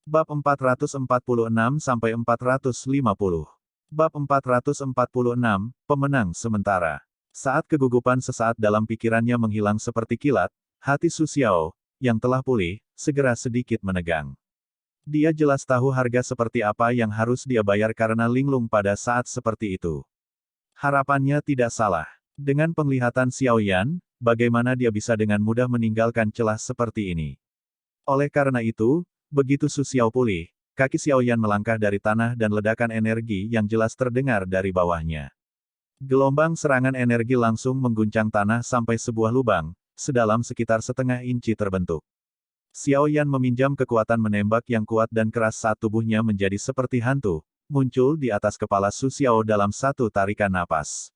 Bab 446-450. Bab 446, Pemenang Sementara. Saat kegugupan sesaat dalam pikirannya menghilang seperti kilat, hati Su Xiao, yang telah pulih, segera sedikit menegang. Dia jelas tahu harga seperti apa yang harus dia bayar karena linglung pada saat seperti itu. Harapannya tidak salah. Dengan penglihatan Xiao Yan, bagaimana dia bisa dengan mudah meninggalkan celah seperti ini? Oleh karena itu, begitu Su Xiao pulih, kaki Xiao Yan melangkah dari tanah dan ledakan energi yang jelas terdengar dari bawahnya. Gelombang serangan energi langsung mengguncang tanah sampai sebuah lubang, sedalam sekitar setengah inci terbentuk. Xiao Yan meminjam kekuatan menembak yang kuat dan keras saat tubuhnya menjadi seperti hantu, muncul di atas kepala Su Xiao dalam satu tarikan napas.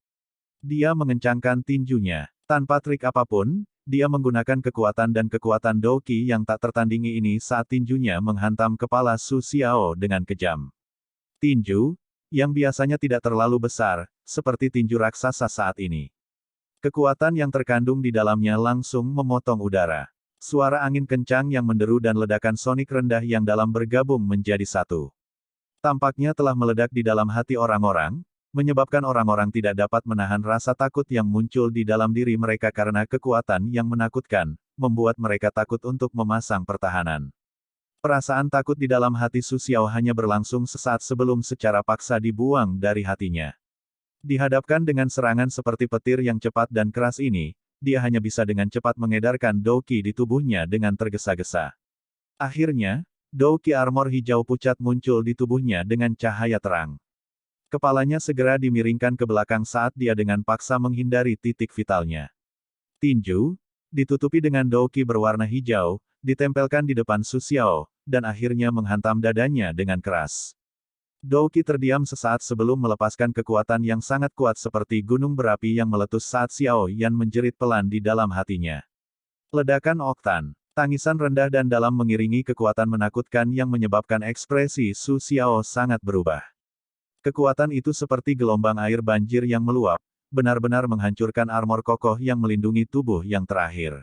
Dia mengencangkan tinjunya. Tanpa trik apapun, dia menggunakan kekuatan dan kekuatan Douqi yang tak tertandingi ini saat tinjunya menghantam kepala Su Xiao dengan kejam. Tinju, yang biasanya tidak terlalu besar, seperti tinju raksasa saat ini. Kekuatan yang terkandung di dalamnya langsung memotong udara. Suara angin kencang yang menderu dan ledakan sonik rendah yang dalam bergabung menjadi satu. Tampaknya telah meledak di dalam hati orang-orang, menyebabkan orang-orang tidak dapat menahan rasa takut yang muncul di dalam diri mereka karena kekuatan yang menakutkan, membuat mereka takut untuk memasang pertahanan. Perasaan takut di dalam hati Su Xiao hanya berlangsung sesaat sebelum secara paksa dibuang dari hatinya. Dihadapkan dengan serangan seperti petir yang cepat dan keras ini, dia hanya bisa dengan cepat mengedarkan Douqi di tubuhnya dengan tergesa-gesa. Akhirnya, Douqi armor hijau pucat muncul di tubuhnya dengan cahaya terang. Kepalanya segera dimiringkan ke belakang saat dia dengan paksa menghindari titik vitalnya. Tinju, ditutupi dengan Douqi berwarna hijau, ditempelkan di depan Su Xiao, dan akhirnya menghantam dadanya dengan keras. Douqi terdiam sesaat sebelum melepaskan kekuatan yang sangat kuat seperti gunung berapi yang meletus saat Xiao Yan menjerit pelan di dalam hatinya. Ledakan oktan, tangisan rendah dan dalam mengiringi kekuatan menakutkan yang menyebabkan ekspresi Su Xiao sangat berubah. Kekuatan itu seperti gelombang air banjir yang meluap, benar-benar menghancurkan armor kokoh yang melindungi tubuh yang terakhir.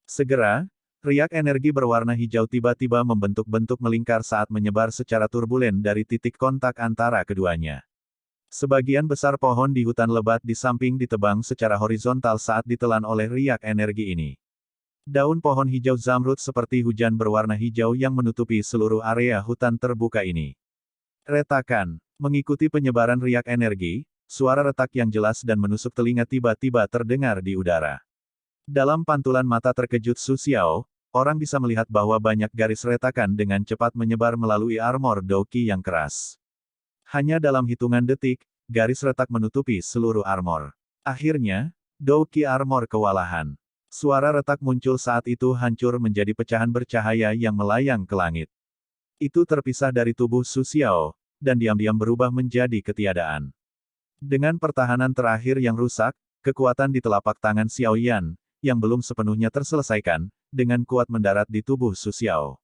Segera, riak energi berwarna hijau tiba-tiba membentuk-bentuk melingkar saat menyebar secara turbulen dari titik kontak antara keduanya. Sebagian besar pohon di hutan lebat di samping ditebang secara horizontal saat ditelan oleh riak energi ini. Daun pohon hijau zamrud seperti hujan berwarna hijau yang menutupi seluruh area hutan terbuka ini. Retakan. Mengikuti penyebaran riak energi, suara retak yang jelas dan menusuk telinga tiba-tiba terdengar di udara. Dalam pantulan mata terkejut Su Xiao, orang bisa melihat bahwa banyak garis retakan dengan cepat menyebar melalui armor Douqi yang keras. Hanya dalam hitungan detik, garis retak menutupi seluruh armor. Akhirnya, Douqi armor kewalahan. Suara retak muncul saat itu hancur menjadi pecahan bercahaya yang melayang ke langit. Itu terpisah dari tubuh Su Xiao, dan diam-diam berubah menjadi ketiadaan. Dengan pertahanan terakhir yang rusak, kekuatan di telapak tangan Xiao Yan, yang belum sepenuhnya terselesaikan, dengan kuat mendarat di tubuh Su Xiao.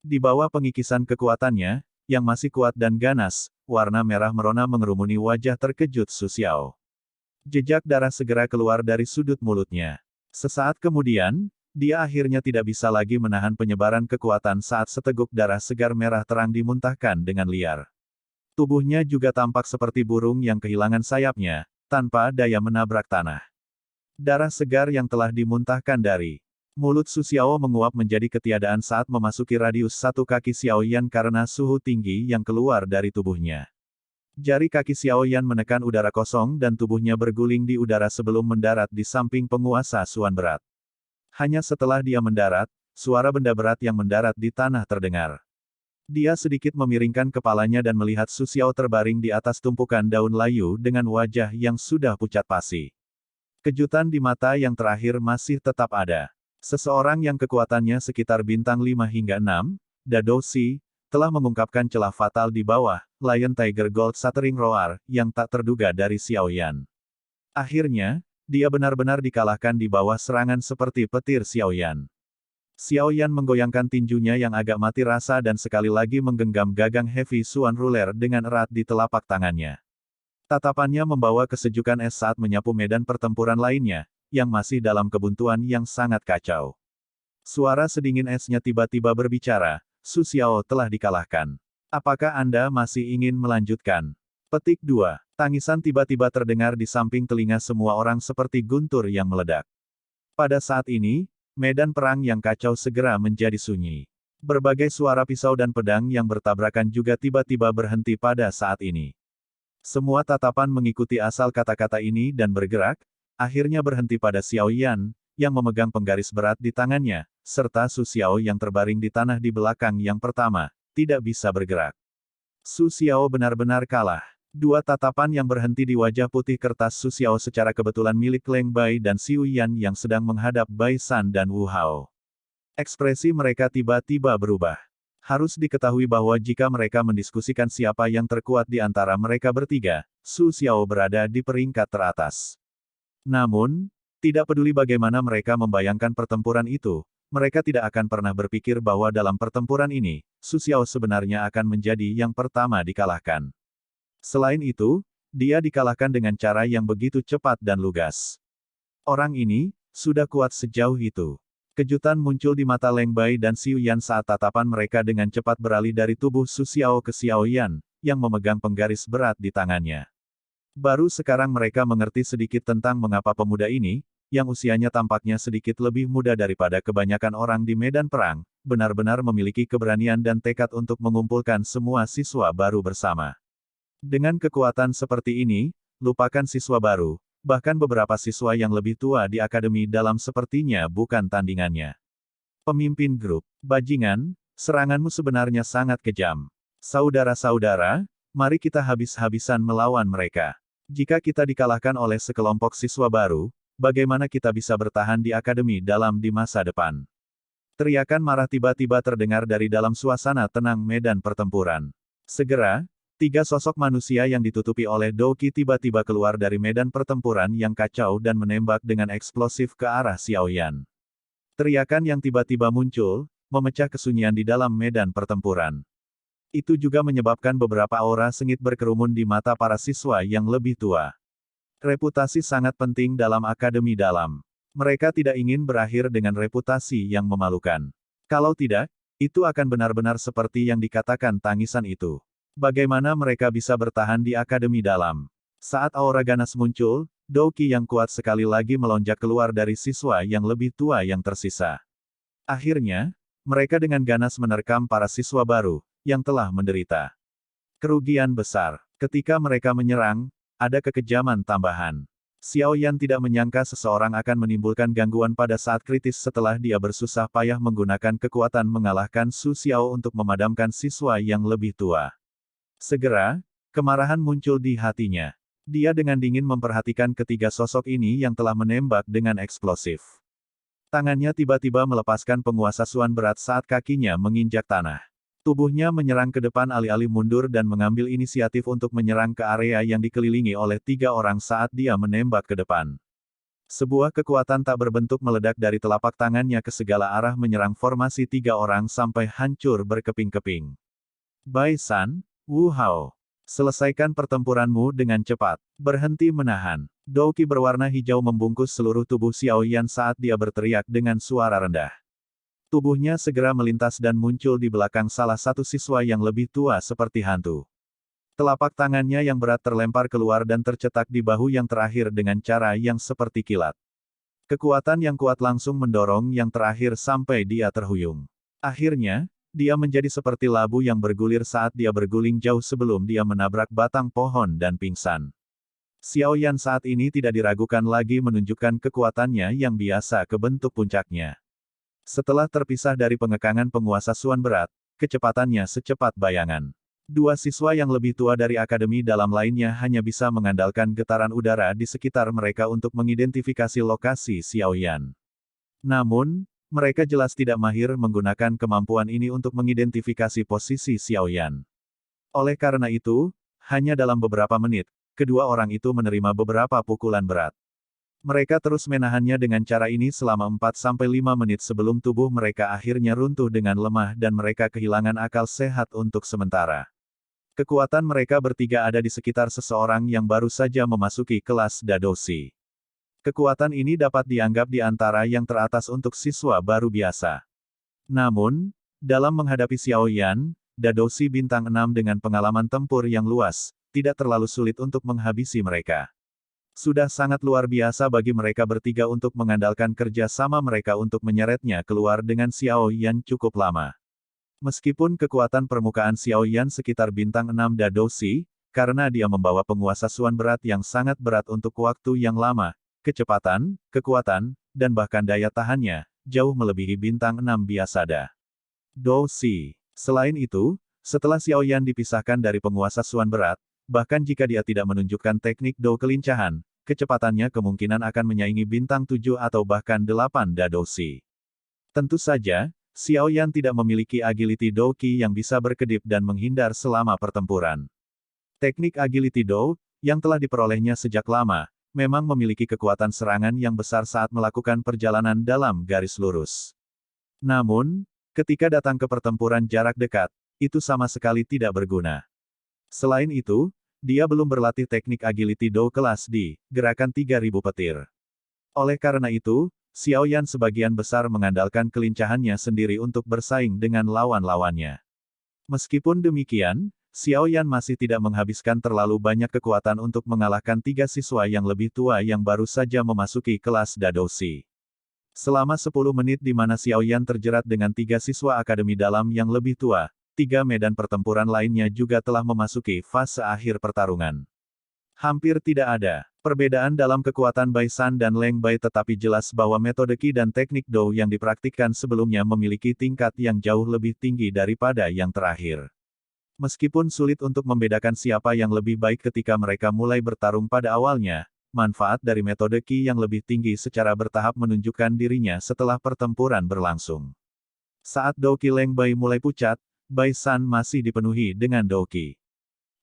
Di bawah pengikisan kekuatannya, yang masih kuat dan ganas, warna merah merona mengerumuni wajah terkejut Su Xiao. Jejak darah segera keluar dari sudut mulutnya. Sesaat kemudian, dia akhirnya tidak bisa lagi menahan penyebaran kekuatan saat seteguk darah segar merah terang dimuntahkan dengan liar. Tubuhnya juga tampak seperti burung yang kehilangan sayapnya, tanpa daya menabrak tanah. Darah segar yang telah dimuntahkan dari mulut Su Xiao menguap menjadi ketiadaan saat memasuki radius satu kaki Xiao Yan karena suhu tinggi yang keluar dari tubuhnya. Jari kaki Xiao Yan menekan udara kosong dan tubuhnya berguling di udara sebelum mendarat di samping penguasa Suan berat. Hanya setelah dia mendarat, suara benda berat yang mendarat di tanah terdengar. Dia sedikit memiringkan kepalanya dan melihat Su Xiao terbaring di atas tumpukan daun layu dengan wajah yang sudah pucat pasi. Kejutan di mata yang terakhir masih tetap ada. Seseorang yang kekuatannya sekitar bintang 5 hingga 6, Dado Si, telah mengungkapkan celah fatal di bawah Lion Tiger Gold Shattering Roar yang tak terduga dari Xiao Yan. Akhirnya, dia benar-benar dikalahkan di bawah serangan seperti petir Xiao Yan. Xiao Yan menggoyangkan tinjunya yang agak mati rasa dan sekali lagi menggenggam gagang Heavy Suan Ruler dengan erat di telapak tangannya. Tatapannya membawa kesejukan es saat menyapu medan pertempuran lainnya, yang masih dalam kebuntuan yang sangat kacau. Suara sedingin esnya tiba-tiba berbicara, Su Xiao telah dikalahkan. Apakah Anda masih ingin melanjutkan? Petik 2. Tangisan tiba-tiba terdengar di samping telinga semua orang seperti guntur yang meledak. Pada saat ini, medan perang yang kacau segera menjadi sunyi. Berbagai suara pisau dan pedang yang bertabrakan juga tiba-tiba berhenti pada saat ini. Semua tatapan mengikuti asal kata-kata ini dan bergerak, akhirnya berhenti pada Xiao Yan, yang memegang penggaris berat di tangannya, serta Su Xiao yang terbaring di tanah di belakang yang pertama, tidak bisa bergerak. Su Xiao benar-benar kalah. Dua tatapan yang berhenti di wajah putih kertas Su Xiao secara kebetulan milik Leng Bai dan Xiu Yan yang sedang menghadap Bai San dan Wu Hao. Ekspresi mereka tiba-tiba berubah. Harus diketahui bahwa jika mereka mendiskusikan siapa yang terkuat di antara mereka bertiga, Su Xiao berada di peringkat teratas. Namun, tidak peduli bagaimana mereka membayangkan pertempuran itu, mereka tidak akan pernah berpikir bahwa dalam pertempuran ini, Su Xiao sebenarnya akan menjadi yang pertama dikalahkan. Selain itu, dia dikalahkan dengan cara yang begitu cepat dan lugas. Orang ini, sudah kuat sejauh itu. Kejutan muncul di mata Leng Bai dan Xiu Yan saat tatapan mereka dengan cepat beralih dari tubuh Su Xiao ke Xiao Yan, yang memegang penggaris berat di tangannya. Baru sekarang mereka mengerti sedikit tentang mengapa pemuda ini, yang usianya tampaknya sedikit lebih muda daripada kebanyakan orang di medan perang, benar-benar memiliki keberanian dan tekad untuk mengumpulkan semua siswa baru bersama. Dengan kekuatan seperti ini, lupakan siswa baru, bahkan beberapa siswa yang lebih tua di akademi dalam sepertinya bukan tandingannya. Pemimpin grup, bajingan, seranganmu sebenarnya sangat kejam. Saudara-saudara, mari kita habis-habisan melawan mereka. Jika kita dikalahkan oleh sekelompok siswa baru, bagaimana kita bisa bertahan di akademi di masa depan? Teriakan marah tiba-tiba terdengar dari dalam suasana tenang medan pertempuran. Segera, tiga sosok manusia yang ditutupi oleh Douqi tiba-tiba keluar dari medan pertempuran yang kacau dan menembak dengan eksplosif ke arah Xiao Yan. Teriakan yang tiba-tiba muncul, memecah kesunyian di dalam medan pertempuran. Itu juga menyebabkan beberapa aura sengit berkerumun di mata para siswa yang lebih tua. Reputasi sangat penting dalam akademi dalam. Mereka tidak ingin berakhir dengan reputasi yang memalukan. Kalau tidak, itu akan benar-benar seperti yang dikatakan tangisan itu. Bagaimana mereka bisa bertahan di akademi dalam? Saat aura ganas muncul, Douqi yang kuat sekali lagi melonjak keluar dari siswa yang lebih tua yang tersisa. Akhirnya, mereka dengan ganas menerkam para siswa baru, yang telah menderita kerugian besar. Ketika mereka menyerang, ada kekejaman tambahan. Xiao Yan tidak menyangka seseorang akan menimbulkan gangguan pada saat kritis setelah dia bersusah payah menggunakan kekuatan mengalahkan Su Xiao untuk memadamkan siswa yang lebih tua. Segera, kemarahan muncul di hatinya. Dia dengan dingin memperhatikan ketiga sosok ini yang telah menembak dengan eksplosif. Tangannya tiba-tiba melepaskan penguasaan berat saat kakinya menginjak tanah. Tubuhnya menyerang ke depan alih-alih mundur dan mengambil inisiatif untuk menyerang ke area yang dikelilingi oleh tiga orang saat dia menembak ke depan. Sebuah kekuatan tak berbentuk meledak dari telapak tangannya ke segala arah menyerang formasi tiga orang sampai hancur berkeping-keping. Bai San, Wu Hao. Selesaikan pertempuranmu dengan cepat. Berhenti menahan. Douqi berwarna hijau membungkus seluruh tubuh Xiao Yan saat dia berteriak dengan suara rendah. Tubuhnya segera melintas dan muncul di belakang salah satu siswa yang lebih tua seperti hantu. Telapak tangannya yang berat terlempar keluar dan tercetak di bahu yang terakhir dengan cara yang seperti kilat. Kekuatan yang kuat langsung mendorong yang terakhir sampai dia terhuyung. Akhirnya, dia menjadi seperti labu yang bergulir saat dia berguling jauh sebelum dia menabrak batang pohon dan pingsan. Xiao Yan saat ini tidak diragukan lagi menunjukkan kekuatannya yang biasa ke bentuk puncaknya. Setelah terpisah dari pengekangan penguasaan berat, kecepatannya secepat bayangan. Dua siswa yang lebih tua dari akademi dalam lainnya hanya bisa mengandalkan getaran udara di sekitar mereka untuk mengidentifikasi lokasi Xiao Yan. Namun, mereka jelas tidak mahir menggunakan kemampuan ini untuk mengidentifikasi posisi Xiao Yan. Oleh karena itu, hanya dalam beberapa menit, kedua orang itu menerima beberapa pukulan berat. Mereka terus menahannya dengan cara ini selama 4-5 menit sebelum tubuh mereka akhirnya runtuh dengan lemah dan mereka kehilangan akal sehat untuk sementara. Kekuatan mereka bertiga ada di sekitar seseorang yang baru saja memasuki kelas Dadoshi. Kekuatan ini dapat dianggap di antara yang teratas untuk siswa baru biasa. Namun, Dalam menghadapi Xiao Yan, Dadoshi bintang 6 dengan pengalaman tempur yang luas, tidak terlalu sulit untuk menghabisi mereka. Sudah sangat luar biasa bagi mereka bertiga untuk mengandalkan kerja sama mereka untuk menyeretnya keluar dengan Xiao Yan cukup lama. Meskipun kekuatan permukaan Xiao Yan sekitar bintang 6 Dadoshi, karena dia membawa penguasa suan berat yang sangat berat untuk waktu yang lama, kecepatan, kekuatan, dan bahkan daya tahannya, jauh melebihi bintang 6 biasa Doshi. Selain itu, setelah Xiao Yan dipisahkan dari penguasa suan berat, bahkan jika dia tidak menunjukkan teknik Do kelincahan, kecepatannya kemungkinan akan menyaingi bintang 7 atau bahkan 8 Dadoshi. Tentu saja, Xiao Yan tidak memiliki agility Do Qi yang bisa berkedip dan menghindar selama pertempuran. Teknik agility Do, yang telah diperolehnya sejak lama, memang memiliki kekuatan serangan yang besar saat melakukan perjalanan dalam garis lurus. Namun, ketika datang ke pertempuran jarak dekat, itu sama sekali tidak berguna. Selain itu, dia belum berlatih teknik agility Do kelas di gerakan 3000 petir. Oleh karena itu, Xiao Yan sebagian besar mengandalkan kelincahannya sendiri untuk bersaing dengan lawan-lawannya. Meskipun demikian, Xiao Yan masih tidak menghabiskan terlalu banyak kekuatan untuk mengalahkan 3 siswa yang lebih tua yang baru saja memasuki kelas Dadoshi. Selama 10 menit di mana Xiao Yan terjerat dengan 3 siswa akademi dalam yang lebih tua, 3 medan pertempuran lainnya juga telah memasuki fase akhir pertarungan. Hampir tidak ada perbedaan dalam kekuatan Bai San dan Leng Bai, tetapi jelas bahwa metode Qi dan teknik Do yang dipraktikkan sebelumnya memiliki tingkat yang jauh lebih tinggi daripada yang terakhir. Meskipun sulit untuk membedakan siapa yang lebih baik ketika mereka mulai bertarung pada awalnya, manfaat dari metode Qi yang lebih tinggi secara bertahap menunjukkan dirinya setelah pertempuran berlangsung. Saat Do Qi Leng Bai mulai pucat, Bai San masih dipenuhi dengan Do Qi.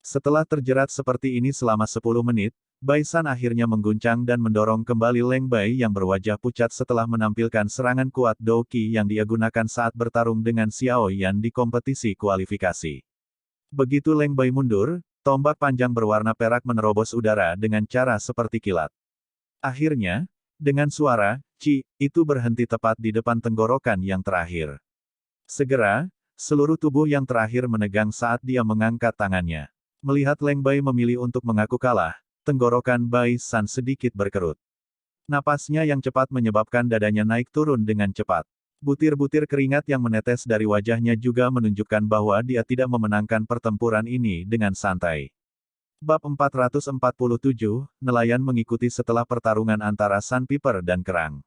Setelah terjerat seperti ini selama 10 menit, Bai San akhirnya mengguncang dan mendorong kembali Leng Bai yang berwajah pucat setelah menampilkan serangan kuat Do Qi yang dia gunakan saat bertarung dengan Xiao Yan di kompetisi kualifikasi. Begitu Leng Bai mundur, tombak panjang berwarna perak menerobos udara dengan cara seperti kilat. Akhirnya, dengan suara "Ci", itu berhenti tepat di depan tenggorokan yang terakhir. Segera, seluruh tubuh yang terakhir menegang saat dia mengangkat tangannya. Melihat Leng Bai memilih untuk mengaku kalah, tenggorokan Bai San sedikit berkerut. Napasnya yang cepat menyebabkan dadanya naik turun dengan cepat. Butir-butir keringat yang menetes dari wajahnya juga menunjukkan bahwa dia tidak memenangkan pertempuran ini dengan santai. Bab 447, Nelayan mengikuti setelah pertarungan antara Sandpiper dan Kerang.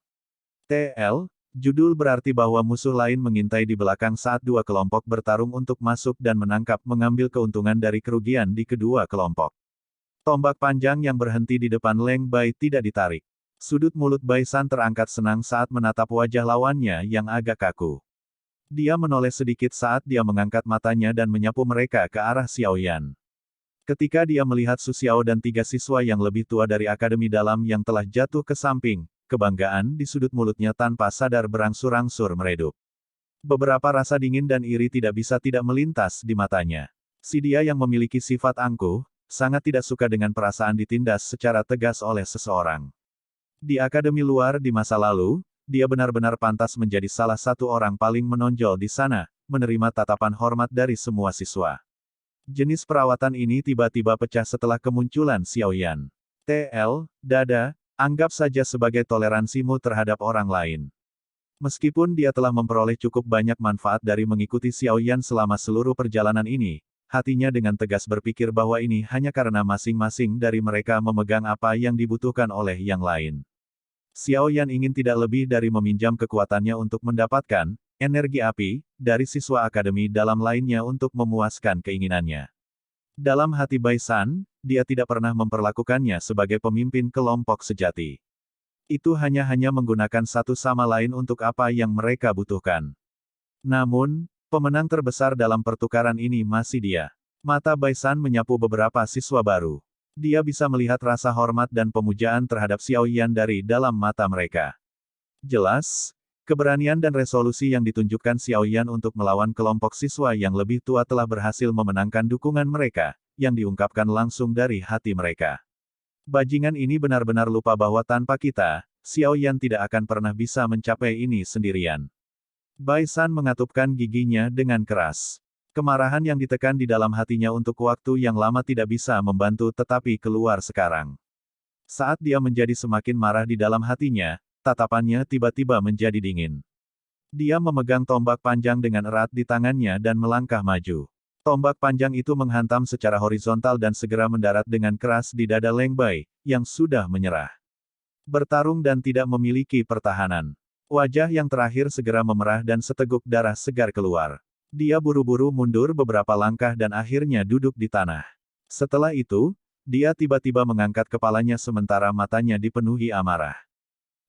TL, judul berarti bahwa musuh lain mengintai di belakang saat dua kelompok bertarung untuk masuk dan mengambil keuntungan dari kerugian di kedua kelompok. Tombak panjang yang berhenti di depan Leng Bai tidak ditarik. Sudut mulut Bai San terangkat senang saat menatap wajah lawannya yang agak kaku. Dia menoleh sedikit saat dia mengangkat matanya dan menyapu mereka ke arah Xiao Yan. Ketika dia melihat Su Xiao dan 3 siswa yang lebih tua dari Akademi Dalam yang telah jatuh ke samping, kebanggaan di sudut mulutnya tanpa sadar berangsur-angsur meredup. Beberapa rasa dingin dan iri tidak bisa tidak melintas di matanya. Si dia yang memiliki sifat angkuh, sangat tidak suka dengan perasaan ditindas secara tegas oleh seseorang. Di akademi luar di masa lalu, dia benar-benar pantas menjadi salah satu orang paling menonjol di sana, menerima tatapan hormat dari semua siswa. Jenis perawatan ini tiba-tiba pecah setelah kemunculan Xiao Yan. TL, Dada, anggap saja sebagai toleransimu terhadap orang lain. Meskipun dia telah memperoleh cukup banyak manfaat dari mengikuti Xiao Yan selama seluruh perjalanan ini, hatinya dengan tegas berpikir bahwa ini hanya karena masing-masing dari mereka memegang apa yang dibutuhkan oleh yang lain. Xiao Yan ingin tidak lebih dari meminjam kekuatannya untuk mendapatkan energi api dari siswa akademi dalam lainnya untuk memuaskan keinginannya. Dalam hati Bai San, dia tidak pernah memperlakukannya sebagai pemimpin kelompok sejati. Itu hanya menggunakan satu sama lain untuk apa yang mereka butuhkan. Namun, pemenang terbesar dalam pertukaran ini masih dia. Mata Bai San menyapu beberapa siswa baru. Dia bisa melihat rasa hormat dan pemujaan terhadap Xiao Yan dari dalam mata mereka. Jelas, keberanian dan resolusi yang ditunjukkan Xiao Yan untuk melawan kelompok siswa yang lebih tua telah berhasil memenangkan dukungan mereka, yang diungkapkan langsung dari hati mereka. Bajingan ini benar-benar lupa bahwa tanpa kita, Xiao Yan tidak akan pernah bisa mencapai ini sendirian. Bai San mengatupkan giginya dengan keras. Kemarahan yang ditekan di dalam hatinya untuk waktu yang lama tidak bisa membantu tetapi keluar sekarang. Saat dia menjadi semakin marah di dalam hatinya, tatapannya tiba-tiba menjadi dingin. Dia memegang tombak panjang dengan erat di tangannya dan melangkah maju. Tombak panjang itu menghantam secara horizontal dan segera mendarat dengan keras di dada Leng Bai, yang sudah menyerah. Bertarung dan tidak memiliki pertahanan. Wajah yang terakhir segera memerah dan seteguk darah segar keluar. Dia buru-buru mundur beberapa langkah dan akhirnya duduk di tanah. Setelah itu, dia tiba-tiba mengangkat kepalanya sementara matanya dipenuhi amarah.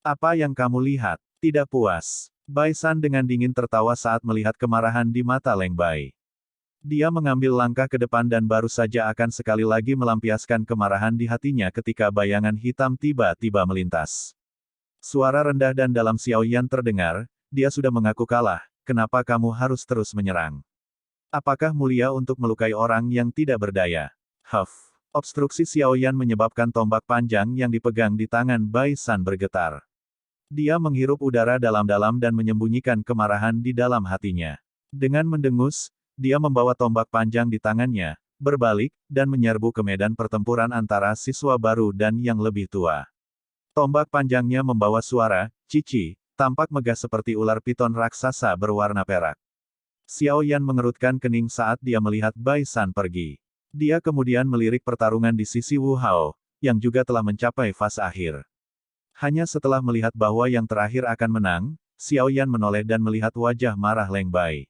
Apa yang kamu lihat? Tidak puas. Bai San dengan dingin tertawa saat melihat kemarahan di mata Leng Bai. Dia mengambil langkah ke depan dan baru saja akan sekali lagi melampiaskan kemarahan di hatinya ketika bayangan hitam tiba-tiba melintas. Suara rendah dan dalam Xiao Yan terdengar, dia sudah mengaku kalah, kenapa kamu harus terus menyerang? Apakah mulia untuk melukai orang yang tidak berdaya? Huff. Obstruksi Xiao Yan menyebabkan tombak panjang yang dipegang di tangan Bai San bergetar. Dia menghirup udara dalam-dalam dan menyembunyikan kemarahan di dalam hatinya. Dengan mendengus, dia membawa tombak panjang di tangannya, berbalik, dan menyerbu ke medan pertempuran antara siswa baru dan yang lebih tua. Tombak panjangnya membawa suara, cici, tampak megah seperti ular piton raksasa berwarna perak. Xiao Yan mengerutkan kening saat dia melihat Bai San pergi. Dia kemudian melirik pertarungan di sisi Wu Hao, yang juga telah mencapai fase akhir. Hanya setelah melihat bahwa yang terakhir akan menang, Xiao Yan menoleh dan melihat wajah marah Leng Bai.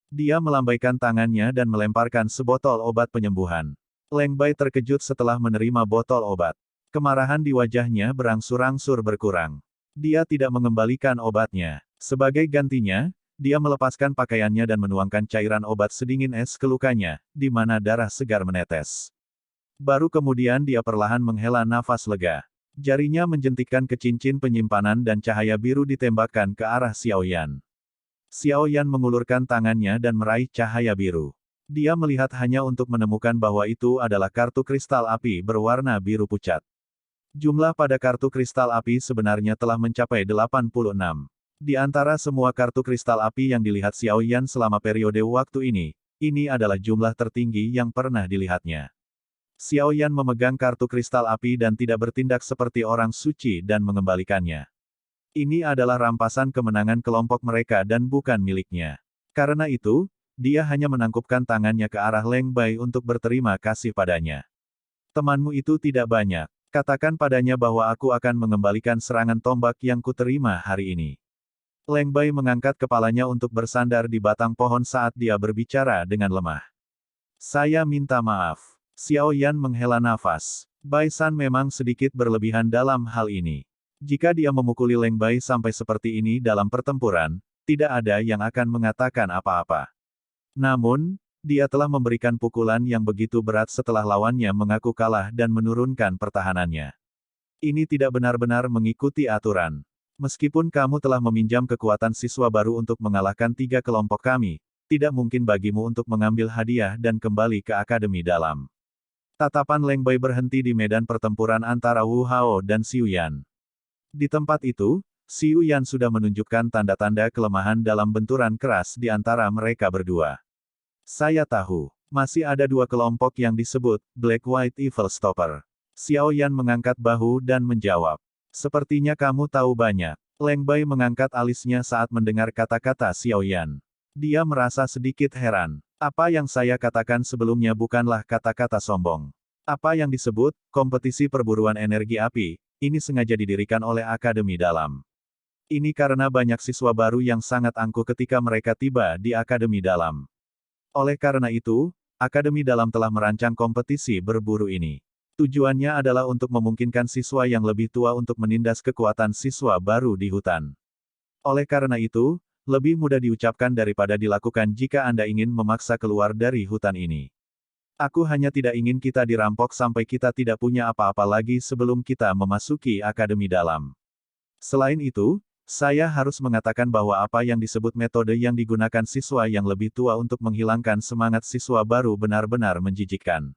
Dia melambaikan tangannya dan melemparkan sebotol obat penyembuhan. Leng Bai terkejut setelah menerima botol obat. Kemarahan di wajahnya berangsur-angsur berkurang. Dia tidak mengembalikan obatnya. Sebagai gantinya, dia melepaskan pakaiannya dan menuangkan cairan obat sedingin es ke lukanya, di mana darah segar menetes. Baru kemudian dia perlahan menghela nafas lega. Jarinya menjentikkan ke cincin penyimpanan dan cahaya biru ditembakkan ke arah Xiao Yan. Xiao Yan mengulurkan tangannya dan meraih cahaya biru. Dia melihat hanya untuk menemukan bahwa itu adalah kartu kristal api berwarna biru pucat. Jumlah pada kartu kristal api sebenarnya telah mencapai 86. Di antara semua kartu kristal api yang dilihat Xiao Yan selama periode waktu ini adalah jumlah tertinggi yang pernah dilihatnya. Xiao Yan memegang kartu kristal api dan tidak bertindak seperti orang suci dan mengembalikannya. Ini adalah rampasan kemenangan kelompok mereka dan bukan miliknya. Karena itu, dia hanya menangkupkan tangannya ke arah Leng Bai untuk berterima kasih padanya. Temanmu itu tidak banyak. Katakan padanya bahwa aku akan mengembalikan serangan tombak yang kuterima hari ini. Leng Bai mengangkat kepalanya untuk bersandar di batang pohon saat dia berbicara dengan lemah. Saya minta maaf. Xiao Yan menghela nafas. Bai San memang sedikit berlebihan dalam hal ini. Jika dia memukuli Leng Bai sampai seperti ini dalam pertempuran, tidak ada yang akan mengatakan apa-apa. Namun, dia telah memberikan pukulan yang begitu berat setelah lawannya mengaku kalah dan menurunkan pertahanannya. Ini tidak benar-benar mengikuti aturan. Meskipun kamu telah meminjam kekuatan siswa baru untuk mengalahkan 3 kelompok kami, tidak mungkin bagimu untuk mengambil hadiah dan kembali ke Akademi Dalam. Tatapan Leng Bai berhenti di medan pertempuran antara Wu Hao dan Xiu Yan. Di tempat itu, Xiu Yan sudah menunjukkan tanda-tanda kelemahan dalam benturan keras di antara mereka berdua. Saya tahu, masih ada 2 kelompok yang disebut Black White Evil Stopper. Xiao Yan mengangkat bahu dan menjawab. Sepertinya kamu tahu banyak. Leng Bai mengangkat alisnya saat mendengar kata-kata Xiao Yan. Dia merasa sedikit heran. Apa yang saya katakan sebelumnya bukanlah kata-kata sombong. Apa yang disebut kompetisi perburuan energi api, ini sengaja didirikan oleh Akademi Dalam. Ini karena banyak siswa baru yang sangat angkuh ketika mereka tiba di Akademi Dalam. Oleh karena itu, Akademi Dalam telah merancang kompetisi berburu ini. Tujuannya adalah untuk memungkinkan siswa yang lebih tua untuk menindas kekuatan siswa baru di hutan. Oleh karena itu, lebih mudah diucapkan daripada dilakukan jika Anda ingin memaksa keluar dari hutan ini. Aku hanya tidak ingin kita dirampok sampai kita tidak punya apa-apa lagi sebelum kita memasuki Akademi Dalam. Selain itu, saya harus mengatakan bahwa apa yang disebut metode yang digunakan siswa yang lebih tua untuk menghilangkan semangat siswa baru benar-benar menjijikkan.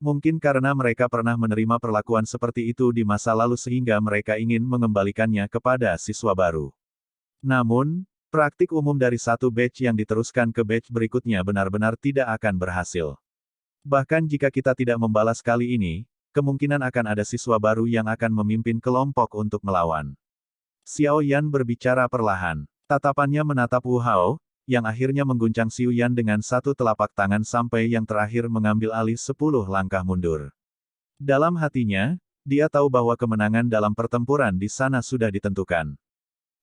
Mungkin karena mereka pernah menerima perlakuan seperti itu di masa lalu sehingga mereka ingin mengembalikannya kepada siswa baru. Namun, Praktik umum dari satu batch yang diteruskan ke batch berikutnya benar-benar tidak akan berhasil. Bahkan jika kita tidak membalas kali ini, kemungkinan akan ada siswa baru yang akan memimpin kelompok untuk melawan. Xiao Yan berbicara perlahan. Tatapannya menatap Wu Hao, yang akhirnya mengguncang Xiu Yan dengan satu telapak tangan sampai yang terakhir mengambil alih 10 langkah mundur. Dalam hatinya, dia tahu bahwa kemenangan dalam pertempuran di sana sudah ditentukan.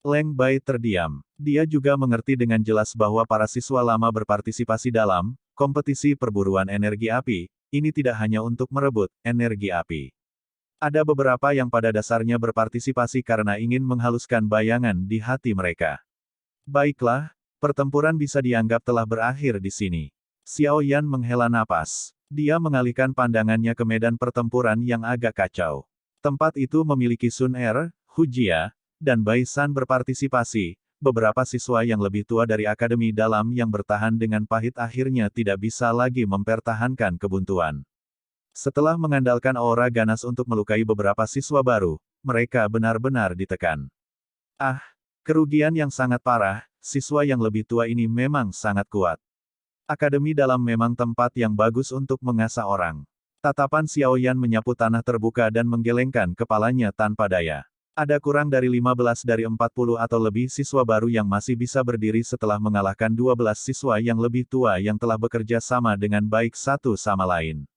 Leng Bai terdiam. Dia juga mengerti dengan jelas bahwa para siswa lama berpartisipasi dalam kompetisi perburuan energi api, ini tidak hanya untuk merebut energi api. Ada beberapa yang pada dasarnya berpartisipasi karena ingin menghaluskan bayangan di hati mereka. Baiklah, pertempuran bisa dianggap telah berakhir di sini. Xiao Yan menghela napas. Dia mengalihkan pandangannya ke medan pertempuran yang agak kacau. Tempat itu memiliki Sun Er, Hu Jia, dan Bai San berpartisipasi. Beberapa siswa yang lebih tua dari Akademi Dalam yang bertahan dengan pahit akhirnya tidak bisa lagi mempertahankan kebuntuan. Setelah mengandalkan aura ganas untuk melukai beberapa siswa baru, mereka benar-benar ditekan. Ah, kerugian yang sangat parah. Siswa yang lebih tua ini memang sangat kuat. Akademi Dalam memang tempat yang bagus untuk mengasah orang. Tatapan Xiao Yan menyapu tanah terbuka dan menggelengkan kepalanya tanpa daya. Ada kurang dari 15 dari 40 atau lebih siswa baru yang masih bisa berdiri setelah mengalahkan 12 siswa yang lebih tua yang telah bekerja sama dengan baik satu sama lain.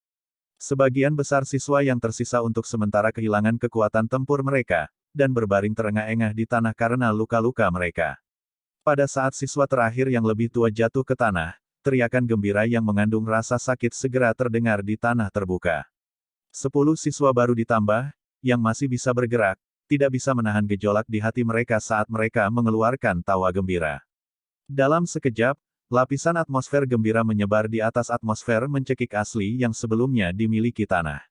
Sebagian besar siswa yang tersisa untuk sementara kehilangan kekuatan tempur mereka, dan berbaring terengah-engah di tanah karena luka-luka mereka. Pada saat siswa terakhir yang lebih tua jatuh ke tanah, teriakan gembira yang mengandung rasa sakit segera terdengar di tanah terbuka. 10 siswa baru ditambah, yang masih bisa bergerak, tidak bisa menahan gejolak di hati mereka saat mereka mengeluarkan tawa gembira. Dalam sekejap, lapisan atmosfer gembira menyebar di atas atmosfer mencekik asli yang sebelumnya dimiliki tanah.